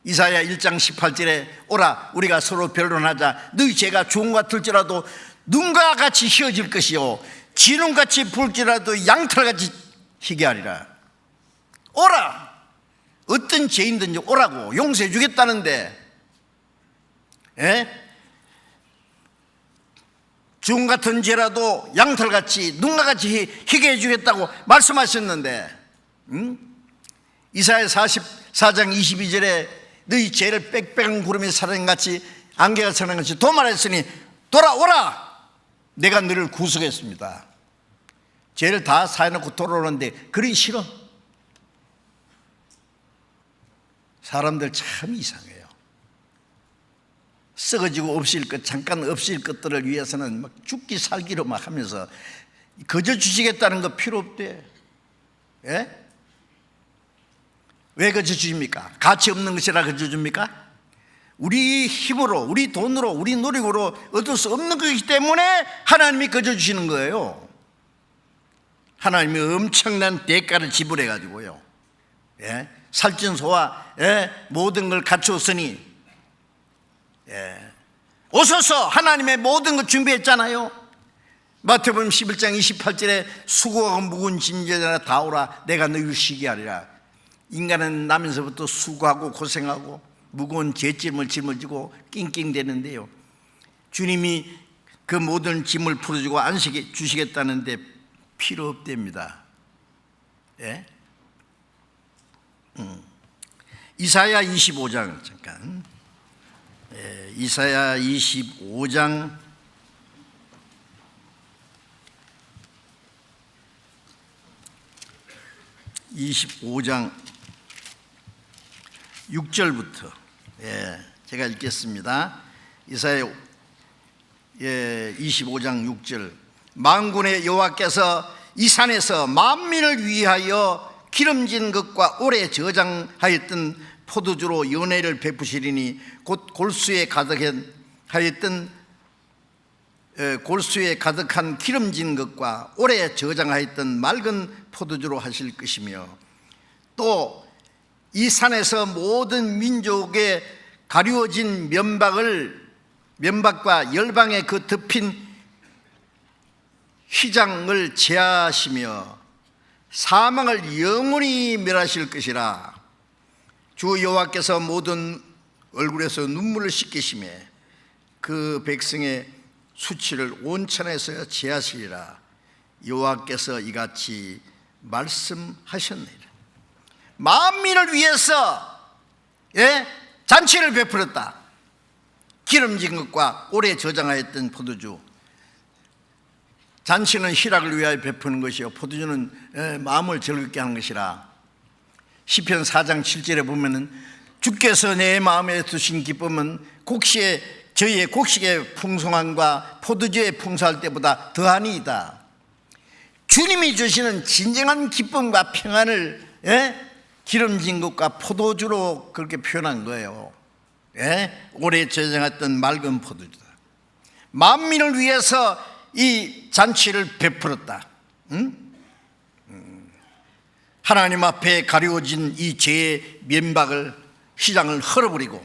이사야 1장 18절에 오라 우리가 서로 변론하자. 너희 죄가 좋은 것 같을지라도 눈과 같이 희어질 것이요 진홍같이 불지라도 양털같이 희게 하리라. 오라. 어떤 죄인든지 오라고 용서해 주겠다는데 중 같은 죄라도 양털같이 눈과 같이 희게 해주겠다고 말씀하셨는데 이사야 44장 22절에 너희 죄를 빽빽한 구름이 사라진같이 안개가 사라진같이 도말했으니 돌아오라, 내가 너를 구속했습니다. 죄를 다 사해놓고 돌아오는데 그러기 싫어. 사람들 참 이상해요. 썩어지고 없을 것, 잠깐 없을 것들을 위해서는 막 죽기 살기로 막 하면서 거저 주시겠다는 거 필요 없대. 예? 왜 거저 주십니까? 가치 없는 것이라 거저 줍니까? 우리 힘으로, 우리 돈으로, 우리 노력으로 얻을 수 없는 것이기 때문에 하나님이 거저 주시는 거예요. 하나님이 엄청난 대가를 지불해 가지고요, 예? 살찐소와, 예? 모든 걸 갖추었으니, 예, 오소서 하나님의 모든 것 준비했잖아요. 마태복음 11장 28절에 수고하고 무거운 짐져라 다 오라, 내가 너희를 쉬게 하리라. 인간은 나면서부터 수고하고 고생하고 무거운 죄짐을 짊어지고 낑낑대는데요, 주님이 그 모든 짐을 풀어주고 안식해 주시겠다는데 필요 없답니다. 예? 이사야 25장 잠깐. 예, 이사야 25장 6절부터, 예, 제가 읽겠습니다. 이사야 25장 6절. 만군의 여호와께서 이 산에서 만민을 위하여 기름진 것과 오래 저장하였던 포도주로 연회를 베푸시리니 곧 골수에 가득한 기름진 것과 오래 저장하였던 맑은 포도주로 하실 것이며, 또 이 산에서 모든 민족에 가리워진 면박과 열방에 그 덮인 휘장을 제하시며 사망을 영원히 멸하실 것이라. 주 여호와께서 모든 얼굴에서 눈물을 씻기시며 그 백성의 수치를 온천에서 제하시리라. 여호와께서 이같이 말씀하셨느니라. 만민을 위해서, 예? 잔치를 베풀었다. 기름진 것과 오래 저장하였던 포도주. 잔치는 희락을 위하여 베푸는 것이요, 포도주는 마음을 즐겁게 하는 것이라. 시편 4장 7절에 보면은 주께서 내 마음에 두신 기쁨은 저희의 곡식의 풍성함과 포도주의 풍성할 때보다 더하니이다. 주님이 주시는 진정한 기쁨과 평안을, 예? 기름진 것과 포도주로 그렇게 표현한 거예요. 예? 오래 저장했던 맑은 포도주다. 만민을 위해서 이 잔치를 베풀었다. 하나님 앞에 가리워진 이 죄의 면박을, 휘장을 헐어버리고,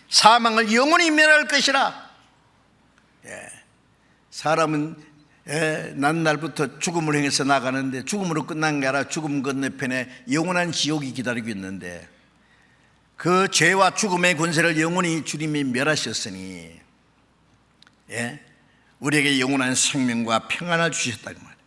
사망을 영원히 멸할 것이라. 예. 사람은, 예, 난날부터 죽음을 향해서 나가는데 죽음으로 끝난 게 아니라 죽음 건너편에 영원한 지옥이 기다리고 있는데, 그 죄와 죽음의 권세를 영원히 주님이 멸하셨으니, 예, 우리에게 영원한 생명과 평안을 주셨다고 말이에요.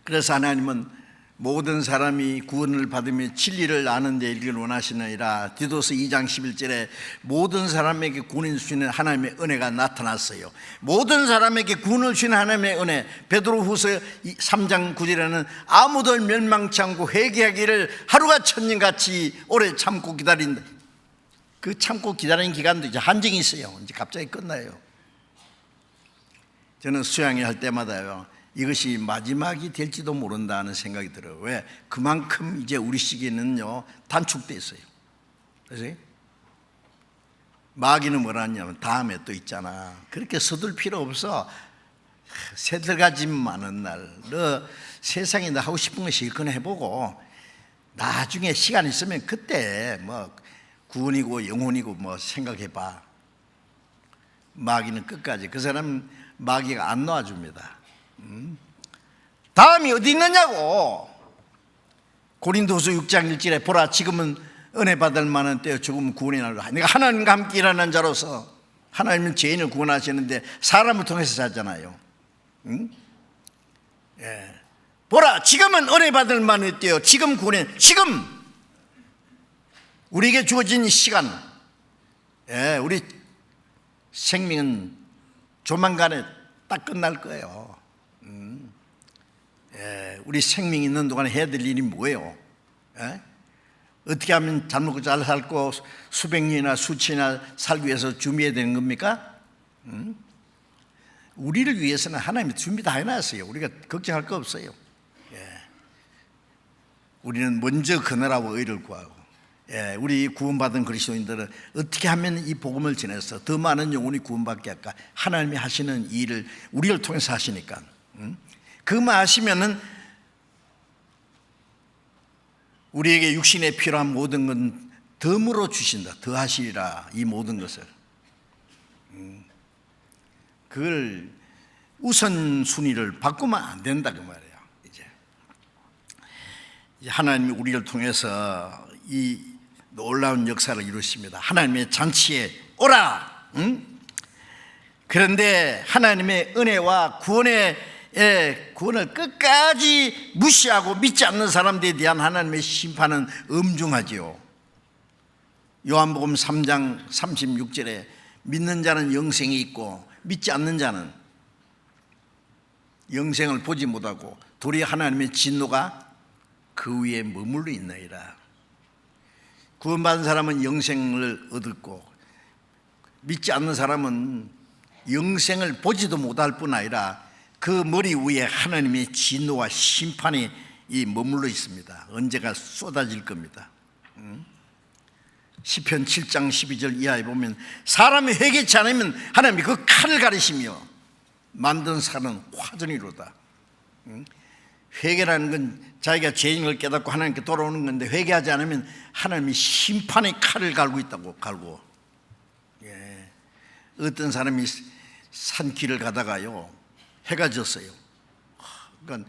그래서 하나님은 모든 사람이 구원을 받으며 진리를 아는 데 이르기를 원하시느니라. 디도서 2장 11절에 모든 사람에게 구원을 주시는 하나님의 은혜가 나타났어요. 모든 사람에게 구원을 주시는 하나님의 은혜. 베드로후서 3장 9절에는 아무도 멸망치 않고 회개하기를 하루가 천년같이 오래 참고 기다린다. 그 참고 기다리는 기간도 이제 한정이 있어요. 이제 갑자기 끝나요. 저는 수양회 할 때마다요, 이것이 마지막이 될지도 모른다는 생각이 들어요. 왜? 그만큼 이제 우리 시기는요 단축돼 있어요. 그래서 마귀는 뭐라 하냐면 다음에 또 있잖아. 그렇게 서둘 필요 없어. 새들가지 많은 날, 너 세상에 너 하고 싶은 거 실컷 해보고 나중에 시간 있으면 그때 뭐 구원이고 영혼이고 뭐 생각해봐. 마귀는 끝까지, 그 사람 마귀가 안 놓아줍니다. 다음이 어디 있느냐고. 고린도서 6장 1절에 보라, 지금은 은혜 받을 만한 때요 죽으면 구원의 날로 내가 하나님과 함께 일하는 자로서. 하나님은 죄인을 구원하시는데 사람을 통해서 살잖아요. 예. 보라, 지금은 은혜 받을 만한 때요 지금 지금 우리에게 주어진 시간, 예, 우리 생명은 조만간에 딱 끝날 거예요. 우리 생명 있는 동안에 해야 될 일이 뭐예요? 어떻게 하면 잘 먹고 잘 살고 수백 년이나 수천이나 살기 위해서 준비해야 되는 겁니까? 우리를 위해서는 하나님이 준비 다 해놨어요. 우리가 걱정할 거 없어요. 우리는 먼저 그늘하고 의를 구하고, 우리 구원받은 그리스도인들은 어떻게 하면 이 복음을 전해서 더 많은 영혼이 구원받게 할까? 하나님이 하시는 일을 우리를 통해서 하시니까, 그만 하시면은 우리에게 육신에 필요한 모든 건 덤으로 주신다. 더 하시리라. 이 모든 것을 그걸 우선순위를 바꾸면 안 된다 그 말이에요. 이제 하나님이 우리를 통해서 이 놀라운 역사를 이루십니다. 하나님의 잔치에 오라. 그런데 하나님의 은혜와 구원을 끝까지 무시하고 믿지 않는 사람들에 대한 하나님의 심판은 엄중하지요. 요한복음 3장 36절에 믿는 자는 영생이 있고 믿지 않는 자는 영생을 보지 못하고 도리어 하나님의 진노가 그 위에 머물러 있나이다. 구원받은 사람은 영생을 얻었고 믿지 않는 사람은 영생을 보지도 못할 뿐 아니라 그 머리 위에 하나님의 진노와 심판이 머물러 있습니다. 언제가 쏟아질 겁니다. 시편 7장 12절 이하에 보면 사람이 회개치 않으면 하나님이 그 칼을 가리시며 만든 사람은 화전이로다. 회개라는 건 자기가 죄인 걸 깨닫고 하나님께 돌아오는 건데, 회개하지 않으면 하나님이 심판의 칼을 갈고 있다고 갈고. 어떤 사람이 산길을 가다가요 해가 졌어요. 그러니까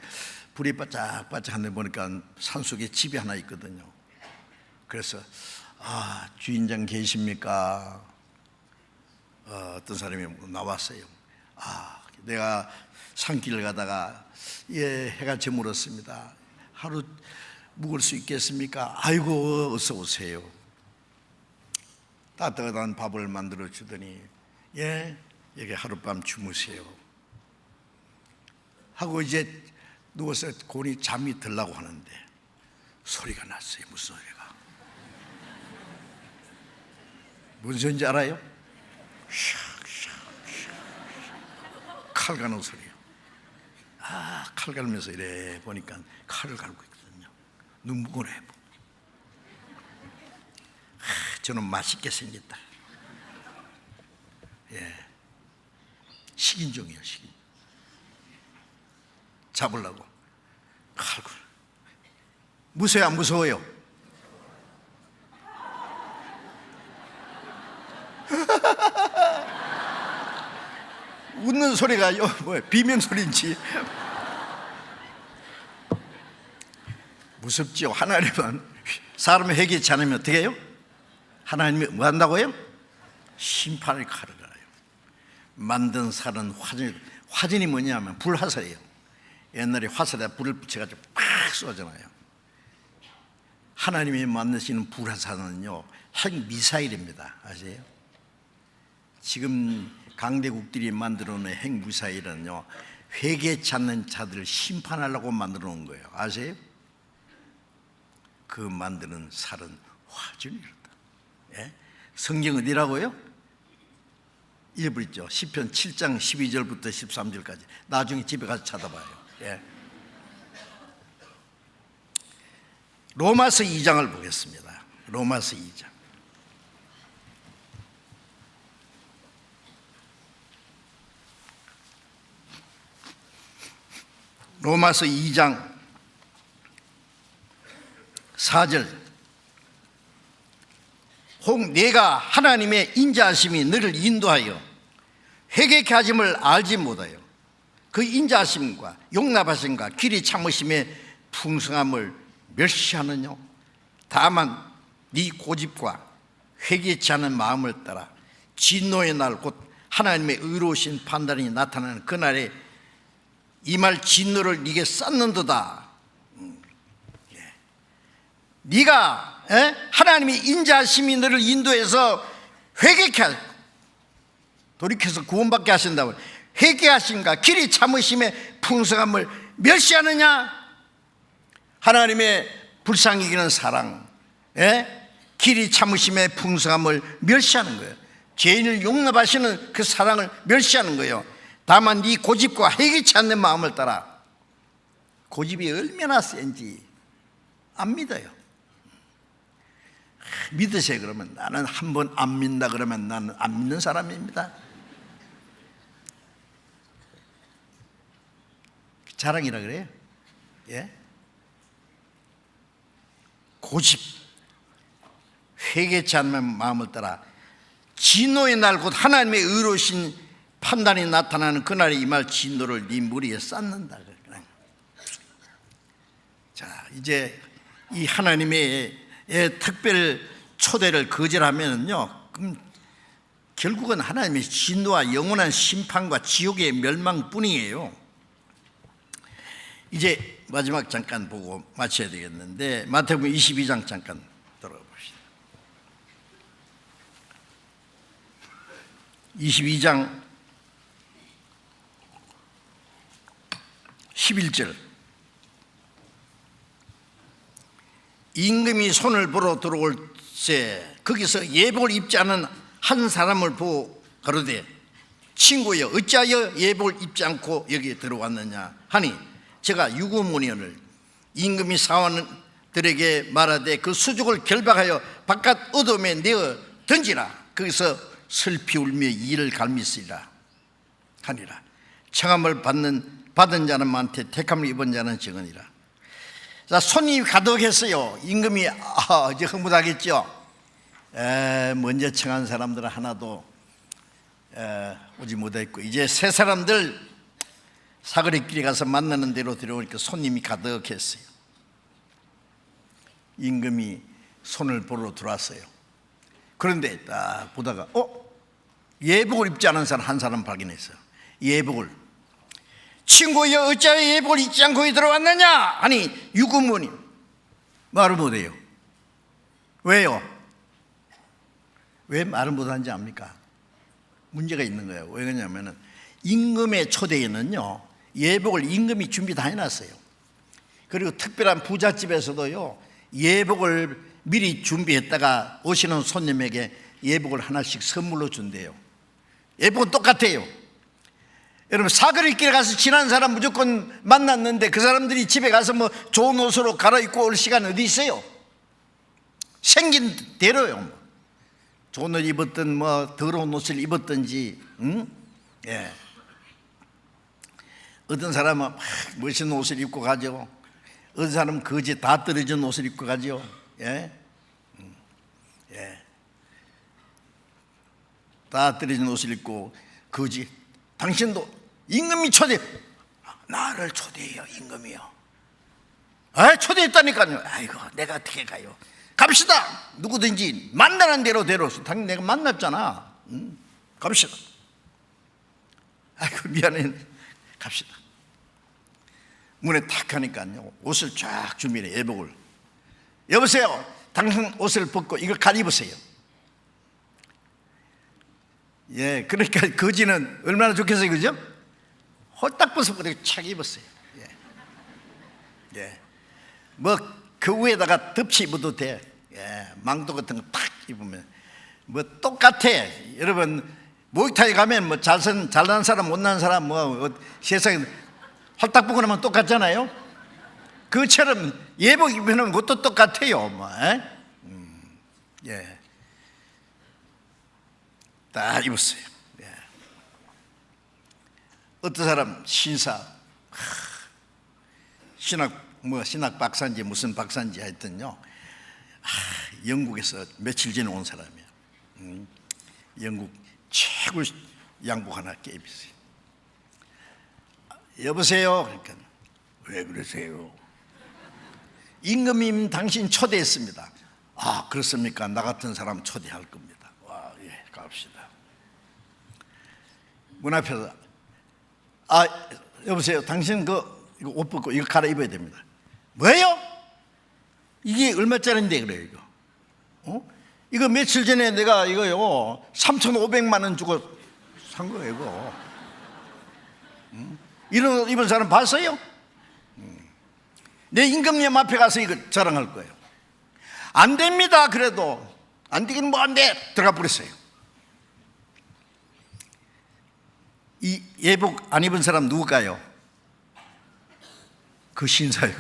불이 바짝바짝한데 보니까 산속에 집이 하나 있거든요. 그래서 주인장 계십니까? 어떤 사람이 나왔어요. 내가 산길을 가다가 해가 저물었습니다. 하루 묵을 수 있겠습니까? 아이고 어서 오세요. 따뜻한 밥을 만들어 주더니 여기 하룻밤 주무세요 하고 이제 누워서 곤히 잠이 들라고 하는데 소리가 났어요. 무슨 소리가? 무슨 소리인지 알아요? 칼 가는 소리요. 칼 갈면서 이래 보니까 칼을 갈고 있거든요. 눈부고래. 저는 맛있게 생겼다. 식인종이에요. 식인. 잡으려고 칼. 무서워요? 안 무서워요? 웃는 소리가 뭐야? 비명소리인지. 무섭지요. 하나님은 사람을 회개치 않으면 어떻게 해요? 하나님이 뭐 한다고요? 심판의 칼을 갈아요. 만든 살은 화전이 뭐냐면 불화살이에요. 옛날에 화살에다 불을 붙여가지고 팍 쏘잖아요. 하나님이 만드시는 불화살은요 핵미사일입니다. 아세요? 지금 강대국들이 만들어 놓은 핵미사일은요 회개치 않는 자들을 심판하려고 만들어 놓은 거예요. 아세요? 그 만드는 살은 화전이다. 성경 어디라고요? 읽어버렸죠. 시편 7장 12절부터 13절까지. 나중에 집에 가서 찾아봐요. 로마서 2장을 보겠습니다. 로마서 2장. 로마서 2장 4절. 혹 내가 하나님의 인자하심이 너를 인도하여 회개케 하심을 알지 못하여 그 인자하심과 용납하심과 길이 참으심의 풍성함을 멸시하느냐? 다만 네 고집과 회개치 않은 마음을 따라 진노의 날 곧 하나님의 의로우신 판단이 나타나는 그날에 이 말 진노를 네게 쌓는도다. 네가 하나님의 인자하심이 너를 인도해서 회개케 할 돌이켜서 구원받게 하신다고. 회개하심과 길이 참으심의 풍성함을 멸시하느냐? 하나님의 불쌍히 여기는 사랑, 길이 참으심의 풍성함을 멸시하는 거예요. 죄인을 용납하시는 그 사랑을 멸시하는 거예요. 다만 네 고집과 회개치 않는 마음을 따라. 고집이 얼마나 센지 안 믿어요. 믿으세요. 그러면 나는 한 번 안 믿는다 그러면 나는 안 믿는 사람입니다. 자랑이라 그래요. 고집, 회개치 않는 마음을 따라 진노의 날 곧 하나님의 의로우신 판단이 나타나는 그날에 임할 진노를 네 머리에 쌓는다. 자, 이제 이 하나님의 특별 초대를 거절하면요, 그럼 결국은 하나님의 진노와 영원한 심판과 지옥의 멸망뿐이에요. 이제 마지막 잠깐 보고 마쳐야 되겠는데, 마태복음 22장 잠깐 들어가 봅시다. 22장 11절. 임금이 손을 보러 들어올 때 거기서 예복을 입지 않은 한 사람을 보고 가로되 친구여 어찌하여 예복을 입지 않고 여기에 들어왔느냐 하니 제가 유구문의원을 임금이 사원들에게 말하되 그 수족을 결박하여 바깥 어둠에 내어 던지라. 거기서 슬피 울며 이를 갈미으리라 하니라. 청함을 받은 자는 많되 택함을 입은 자는 적으니라. 자, 손님이 가득했어요. 임금이 이제 흥분하겠죠. 먼저 청한 사람들은 하나도 오지 못했고, 이제 세 사람들 사거리길에 가서 만나는 대로 들어오니까 손님이 가득했어요. 임금이 손을 보러 들어왔어요. 그런데 딱 보다가 예복을 입지 않은 사람 한 사람 발견했어요. 예복을. 친구여 어찌하여 예복을 입지 않고 들어왔느냐 하니 유구문이 말을 못해요. 왜요? 왜 말을 못하는지 압니까? 문제가 있는 거예요. 왜 그러냐면 임금의 초대에는요, 예복을 임금이 준비 다 해놨어요. 그리고 특별한 부잣집에서도요, 예복을 미리 준비했다가 오시는 손님에게 예복을 하나씩 선물로 준대요. 예복은 똑같아요. 여러분, 사거리길에 가서 지난 사람 무조건 만났는데 그 사람들이 집에 가서 뭐 좋은 옷으로 갈아입고 올 시간 어디 있어요? 생긴 대로요. 좋은 옷 입었든 뭐 더러운 옷을 입었든지, 어떤 사람은 멋있는 옷을 입고 가죠. 어떤 사람은 거지 다 떨어진 옷을 입고 가죠. 다 떨어진 옷을 입고 거지. 당신도 임금이 나를 초대해요. 임금이요. 초대했다니까요. 아이고 내가 어떻게 가요. 갑시다. 누구든지 만나는 대로 데려서. 당연히 내가 만났잖아. 갑시다. 아이고 미안해. 갑시다. 문에 탁 하니까요, 옷을 쫙 준비해. 예복을. 여보세요. 당신 옷을 벗고 이걸 갈아입으세요. 그러니까 거지는 얼마나 좋겠어요, 그죠? 홀딱 벗고 착 입었어요. 뭐 그 위에다가 덮치 입어도 돼. 망토 같은 거 탁 입으면 뭐 똑같아. 여러분 목욕탕에 가면 뭐 잘난 사람 못난 사람 뭐 세상에 홀딱 벗고 나면 똑같잖아요. 그처럼 예복 입으면 그것도 똑같아요. 뭐. 딱 입었어요. 어떤 사람 신사, 신학 박사인지 무슨 박사인지 하여튼요, 영국에서 며칠 전에 온 사람이에요. 영국 최고 양복 하나 깨입었어요. 여보세요. 그러니까 왜 그러세요? 임금님 당신 초대했습니다. 그렇습니까? 나 같은 사람 초대할 겁니다. 갑시다. 문 앞에서 여보세요. 당신 이거 옷 벗고 이거 갈아입어야 됩니다. 뭐예요? 이게 얼마짜리인데 그래요 이거? 이거 며칠 전에 내가 이거요 3,500만 원 주고 산 거예요, 이거. 이런 옷 입은 사람 봤어요? 내 임금님 앞에 가서 이거 자랑할 거예요. 안 됩니다. 그래도 안 되긴 뭐 안 돼. 들어가 버렸어요. 이 예복 안 입은 사람 누굴까요? 그 신사예요.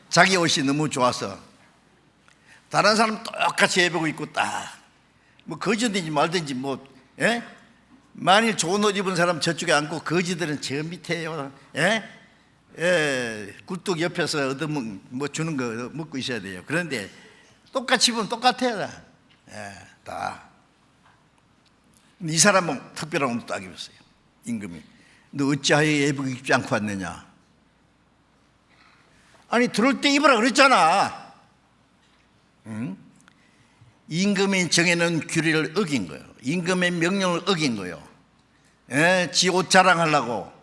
자기 옷이 너무 좋아서 다른 사람 똑같이 예복을 입고 딱 뭐 거지든지 말든지 뭐, 예? 만일 좋은 옷 입은 사람 저쪽에 앉고 거지들은 저 밑에요. 예? 예, 굴뚝 옆에서 얻으면 뭐 주는 거 먹고 있어야 돼요. 그런데 똑같이 입으면 똑같아요. 예, 다. 이 사람은 특별한 옷도 딱 입었어요. 임금이. 너 어찌하여 예복 입지 않고 왔느냐? 아니 들어올 때 입으라 그랬잖아. 응? 임금이 정해놓은 규례를 어긴 거예요. 임금의 명령을 어긴 거예요. 예, 지 옷 자랑하려고.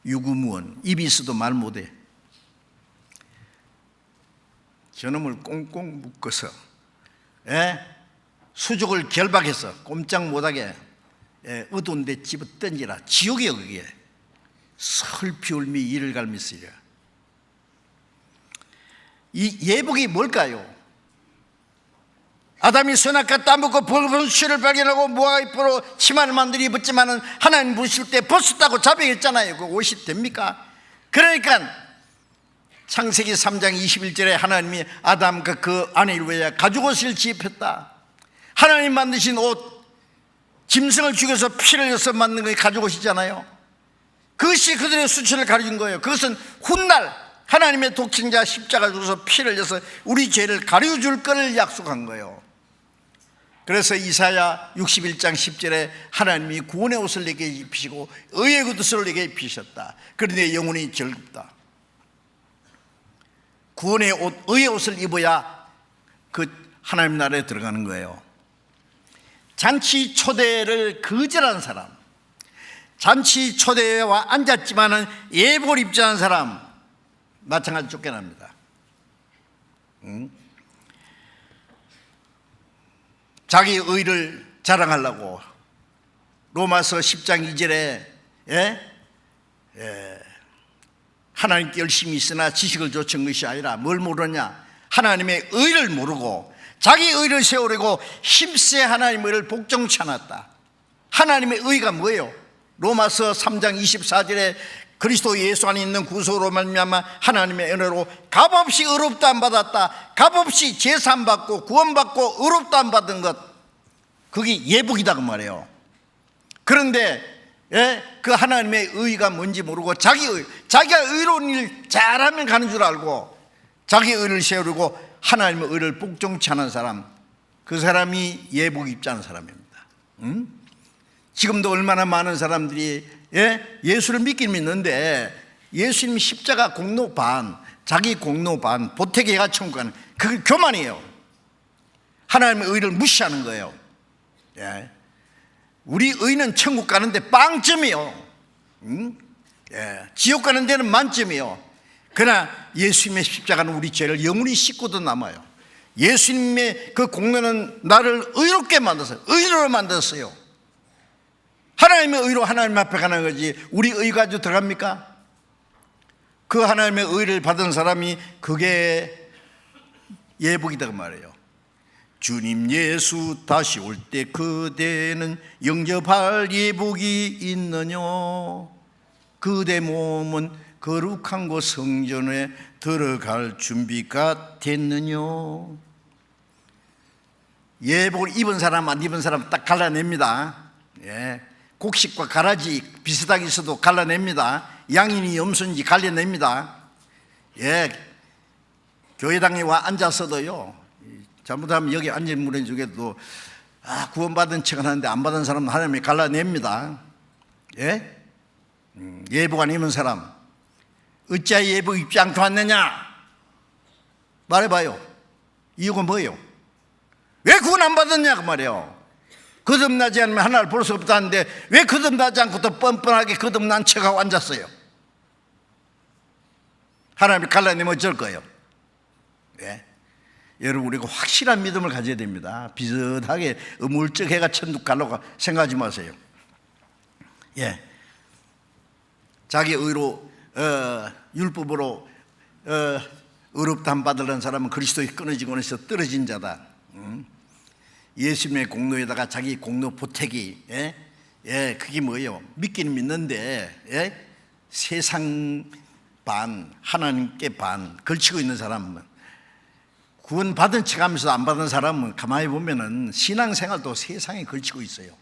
유구무원, 입이 있어도 말 못해. 저놈을 꽁꽁 묶어서, 예? 수족을 결박해서 꼼짝 못하게, 예, 어두운 데 집어 던지라. 지옥이요 그게. 슬피 울미 이를 갈미 쓰리라. 이 예복이 뭘까요? 아담이 선악과 따먹고 벌거벗은 실을 발견하고 모아입으로 치마를 만들어 입었지만은 하나님 부르실 때 벗었다고 자백했잖아요. 그 옷이 됩니까? 그러니까 창세기 3장 21절에 하나님이 아담과 그 아내를 위하여 가죽옷을 지입했다. 하나님 만드신 옷, 짐승을 죽여서 피를 흘려서 만든 게 가죽옷이잖아요. 그것이 그들의 수치를 가려준 거예요. 그것은 훗날 하나님의 독생자 십자가 죽어서 피를 흘려서 우리 죄를 가려줄 것을 약속한 거예요. 그래서 이사야 61장 10절에 하나님이 구원의 옷을 내게 입히시고 의의 겉옷을 내게 입히셨다. 그런데 영혼이 즐겁다. 구원의 옷, 의의 옷을 입어야 그 하나님 나라에 들어가는 거예요. 잔치 초대를 거절한 사람, 잔치 초대와 앉았지만은 예복을 입지 않은 사람 마찬가지 쫓겨납니다. 자기 의를 자랑하려고 로마서 10장 2절에 하나님께 열심히 있으나 지식을 좇은 것이 아니라 뭘 모르냐? 하나님의 의를 모르고 자기 의를 세우려고 힘세 하나님의 의를 복종치 않았다. 하나님의 의가 뭐예요? 로마서 3장 24절에 그리스도 예수 안에 있는 구속으로 말미암아 하나님의 은혜로 값없이 의롭다 안 받았다. 값없이 제산 받고 구원받고 의롭다 안 받은 것, 그게 예복이다 그 말이에요. 그런데 그 하나님의 의가 뭔지 모르고 자기가 의로운 일 잘하면 가는 줄 알고 자기 의를 세우려고 하나님의 의를 복종치 않은 사람, 그 사람이 예복 입지 않은 사람입니다. 지금도 얼마나 많은 사람들이 예수를 믿긴 믿는데 예수님 십자가 공로 반, 자기 공로 반, 보태기가 천국 가는, 그게 교만이에요. 하나님의 의를 무시하는 거예요. 우리 의는 천국 가는데 빵점이요. 지옥 가는 데는 만점이요. 그러나 예수님의 십자가는 우리 죄를 영원히 씻고도 남아요. 예수님의 그 공로는 나를 의롭게 만들었어요. 의로 만들었어요. 하나님의 의로 하나님 앞에 가는 거지 우리 의 가지고 들어갑니까? 그 하나님의 의를 받은 사람이 그게 예복이다 그 말이에요. 주님 예수 다시 올 때 그대는 영접할 예복이 있느냐? 그대 몸은 거룩한 곳 성전에 들어갈 준비가 됐느냐? 예복을 입은 사람 안 입은 사람 딱 갈라냅니다. 곡식과 가라지 비슷하게 있어도 갈라냅니다. 양인이 염소인지 갈라냅니다. 교회당에 와 앉았어도요, 잘못하면 여기 앉은 분 중에도 구원받은 척은 하는데 안 받은 사람은 하나님이 갈라냅니다. 예복 안 입은 사람 어찌하여 예복 입지 않고 왔느냐? 말해봐요. 이유가 뭐예요? 왜 구원 안 받았냐 그 말이에요. 거듭나지 않으면 하나님을 볼 수 없다는데 왜 거듭나지 않고 또 뻔뻔하게 거듭난 척하고 앉았어요? 하나님이 갈라내면 어쩔 거예요? 여러분, 우리가 확실한 믿음을 가져야 됩니다. 비슷하게 어물쩍해가 천국 가려고 생각하지 마세요. 예, 자기 의로 율법으로 의롭다함 받으려는 사람은 그리스도의 끊어지고서 떨어진 자다. 예수님의 공로에다가 자기 공로 보태기, 그게 뭐예요? 믿기는 믿는데 세상 반, 하나님께 반 걸치고 있는 사람은, 구원 받은 척하면서 안 받은 사람은 가만히 보면은 신앙생활도 세상에 걸치고 있어요.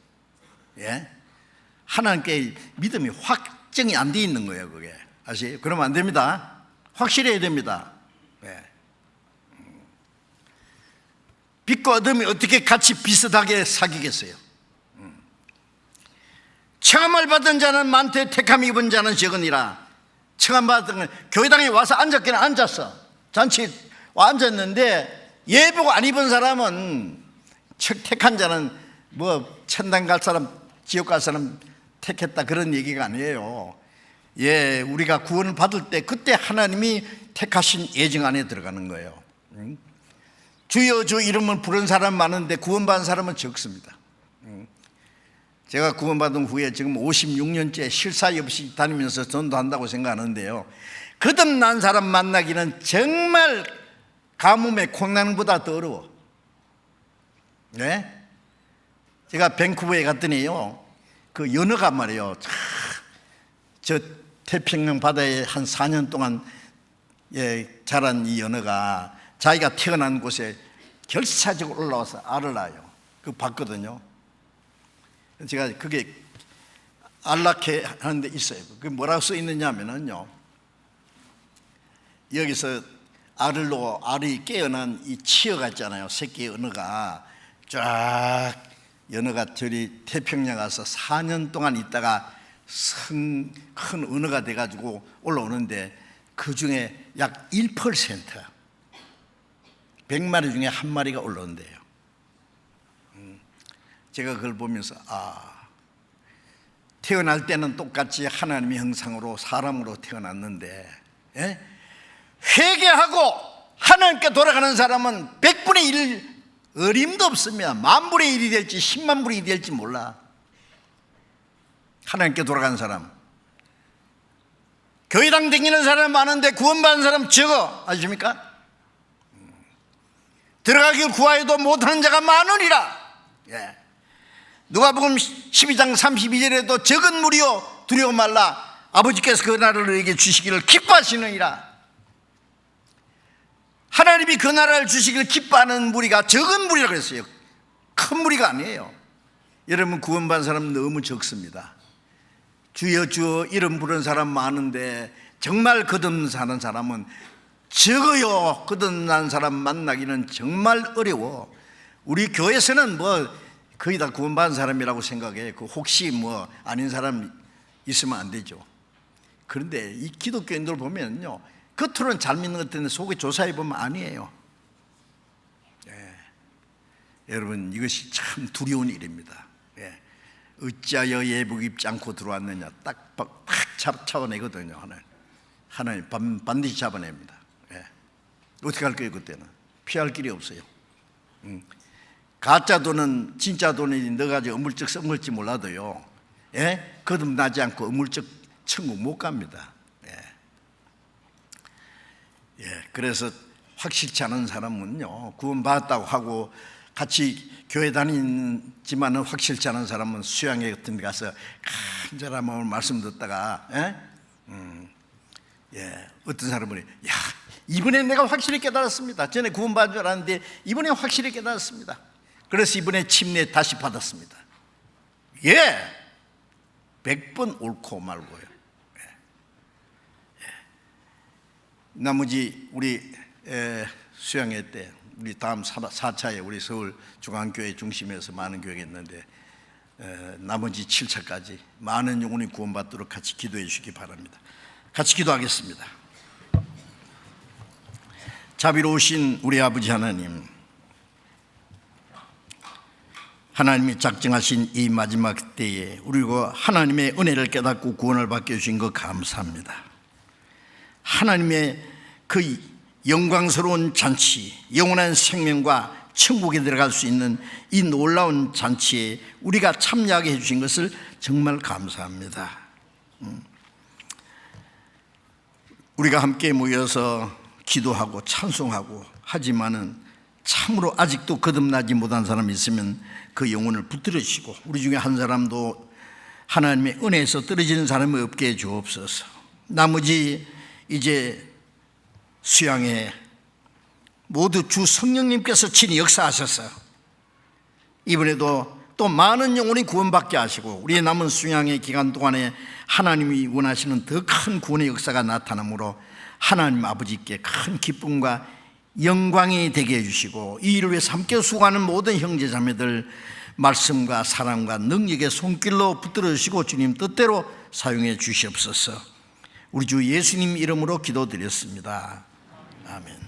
하나님께 믿음이 확정이 안 돼 있는 거예요. 그게 아시죠? 그러면 안 됩니다. 확실해야 됩니다. 빛과 어둠이 어떻게 같이 비슷하게 사귀겠어요? 청함을 받은 자는 많되 택함 입은 자는 적으니라. 청함 받은, 교회당에 와서 앉았긴 앉았어. 잔치에 와 앉았는데 예복 안 입은 사람은, 택한 자는 뭐 천당 갈 사람, 지옥 갈 사람 택했다, 그런 얘기가 아니에요. 우리가 구원을 받을 때 그때 하나님이 택하신 예정 안에 들어가는 거예요. 주여 주 이름을 부른 사람 많은데 구원받은 사람은 적습니다. 제가 구원받은 후에 지금 56년째 쉴 사이 없이 다니면서 전도한다고 생각하는데요, 거듭난 사람 만나기는 정말 가뭄에 콩나물보다 더 어려워. 제가 밴쿠버에 갔더니요, 그 연어가 말이에요, 저 태평양 바다에 한 4년 동안 자란 이 연어가 자기가 태어난 곳에 결사적으로 올라와서 알을 낳아요. 그거 봤거든요. 제가 그게 안락해 하는 데 있어요. 그게 뭐라고 써 있느냐 하면요, 여기서 알을 놓고 알이 깨어난 이 치어가 있잖아요. 새끼 연어가 쫙, 연어가 저리 태평양 가서 4년 동안 있다가 큰 언어가 돼가지고 올라오는데, 그 중에 약 1%, 100마리 중에 한 마리가 올라온대요. 제가 그걸 보면서 태어날 때는 똑같이 하나님의 형상으로 사람으로 태어났는데, 회개하고 하나님께 돌아가는 사람은 100분의 1 어림도 없으며 만분의 1이 될지 10만 분의 1이 될지 몰라. 하나님께 돌아가는 사람, 교회당 다니는 사람 많은데 구원받은 사람 적어. 아십니까? 들어가길 구하여도 못하는 자가 많으리라. 누가복음 12장 32절에도 적은 무리여 두려워 말라, 아버지께서 그 나라를 너에게 주시기를 기뻐하시느니라. 하나님이 그 나라를 주시기를 기뻐하는 무리가 적은 무리라고 했어요. 큰 무리가 아니에요. 여러분, 구원받은 사람 너무 적습니다. 주여 주여 이름 부르는 사람 많은데 정말 거듭난 사람은 적어요. 거듭난 사람 만나기는 정말 어려워. 우리 교회에서는 뭐 거의 다 구원받은 사람이라고 생각해. 그 혹시 뭐 아닌 사람 있으면 안 되죠. 그런데 이 기독교인들 보면요, 겉으로는 잘 믿는 것 같은데 속에 조사해 보면 아니에요. 여러분, 이것이 참 두려운 일입니다. 어찌하여 예복 입지 않고 들어왔느냐, 딱 잡아내거든요. 하나님 반드시 잡아냅니다. 어떻게 할 거예요? 그때는 피할 길이 없어요. 가짜 돈은 진짜 돈이 넣어가지고 어물쩍 썩을지 몰라도요, 거듭나지 않고 어물쩍 천국 못 갑니다. 그래서 확실치 않은 사람은요, 구원받았다고 하고 같이 교회 다니지만은 확실치 않은 사람은 수양회 같은 데 가서 간절한 말씀 듣다가 어떤 사람은 이번에 내가 확실히 깨달았습니다. 전에 구원받은 줄 알았는데 이번에 확실히 깨달았습니다. 그래서 이번에 침례 다시 받았습니다. 100번 옳고 말고요. 나머지 우리 수양회 때, 우리 다음 4차에 우리 서울 중앙교회 중심에서 많은 교회가 있는데, 나머지 7차까지 많은 영혼이 구원받도록 같이 기도해 주시기 바랍니다. 같이 기도하겠습니다. 자비로우신 우리 아버지 하나님, 하나님이 작정하신 이 마지막 때에 우리가 하나님의 은혜를 깨닫고 구원을 받게 해주신 것 감사합니다. 하나님의 그 영광스러운 잔치, 영원한 생명과 천국에 들어갈 수 있는 이 놀라운 잔치에 우리가 참여하게 해주신 것을 정말 감사합니다. 우리가 함께 모여서 기도하고 찬송하고 하지만은 참으로 아직도 거듭나지 못한 사람이 있으면 그 영혼을 붙들으시고 우리 중에 한 사람도 하나님의 은혜에서 떨어지는 사람이 없게 해 주옵소서. 나머지 이제 수양회 모두 주 성령님께서 친히 역사하셔서 이번에도 또 많은 영혼이 구원받게 하시고 우리의 남은 수양의 기간 동안에 하나님이 원하시는 더 큰 구원의 역사가 나타나므로 하나님 아버지께 큰 기쁨과 영광이 되게 해주시고 이 일을 위해서 함께 수고하는 모든 형제 자매들 말씀과 사랑과 능력의 손길로 붙들어 주시고 주님 뜻대로 사용해 주시옵소서. 우리 주 예수님 이름으로 기도드렸습니다. 아멘.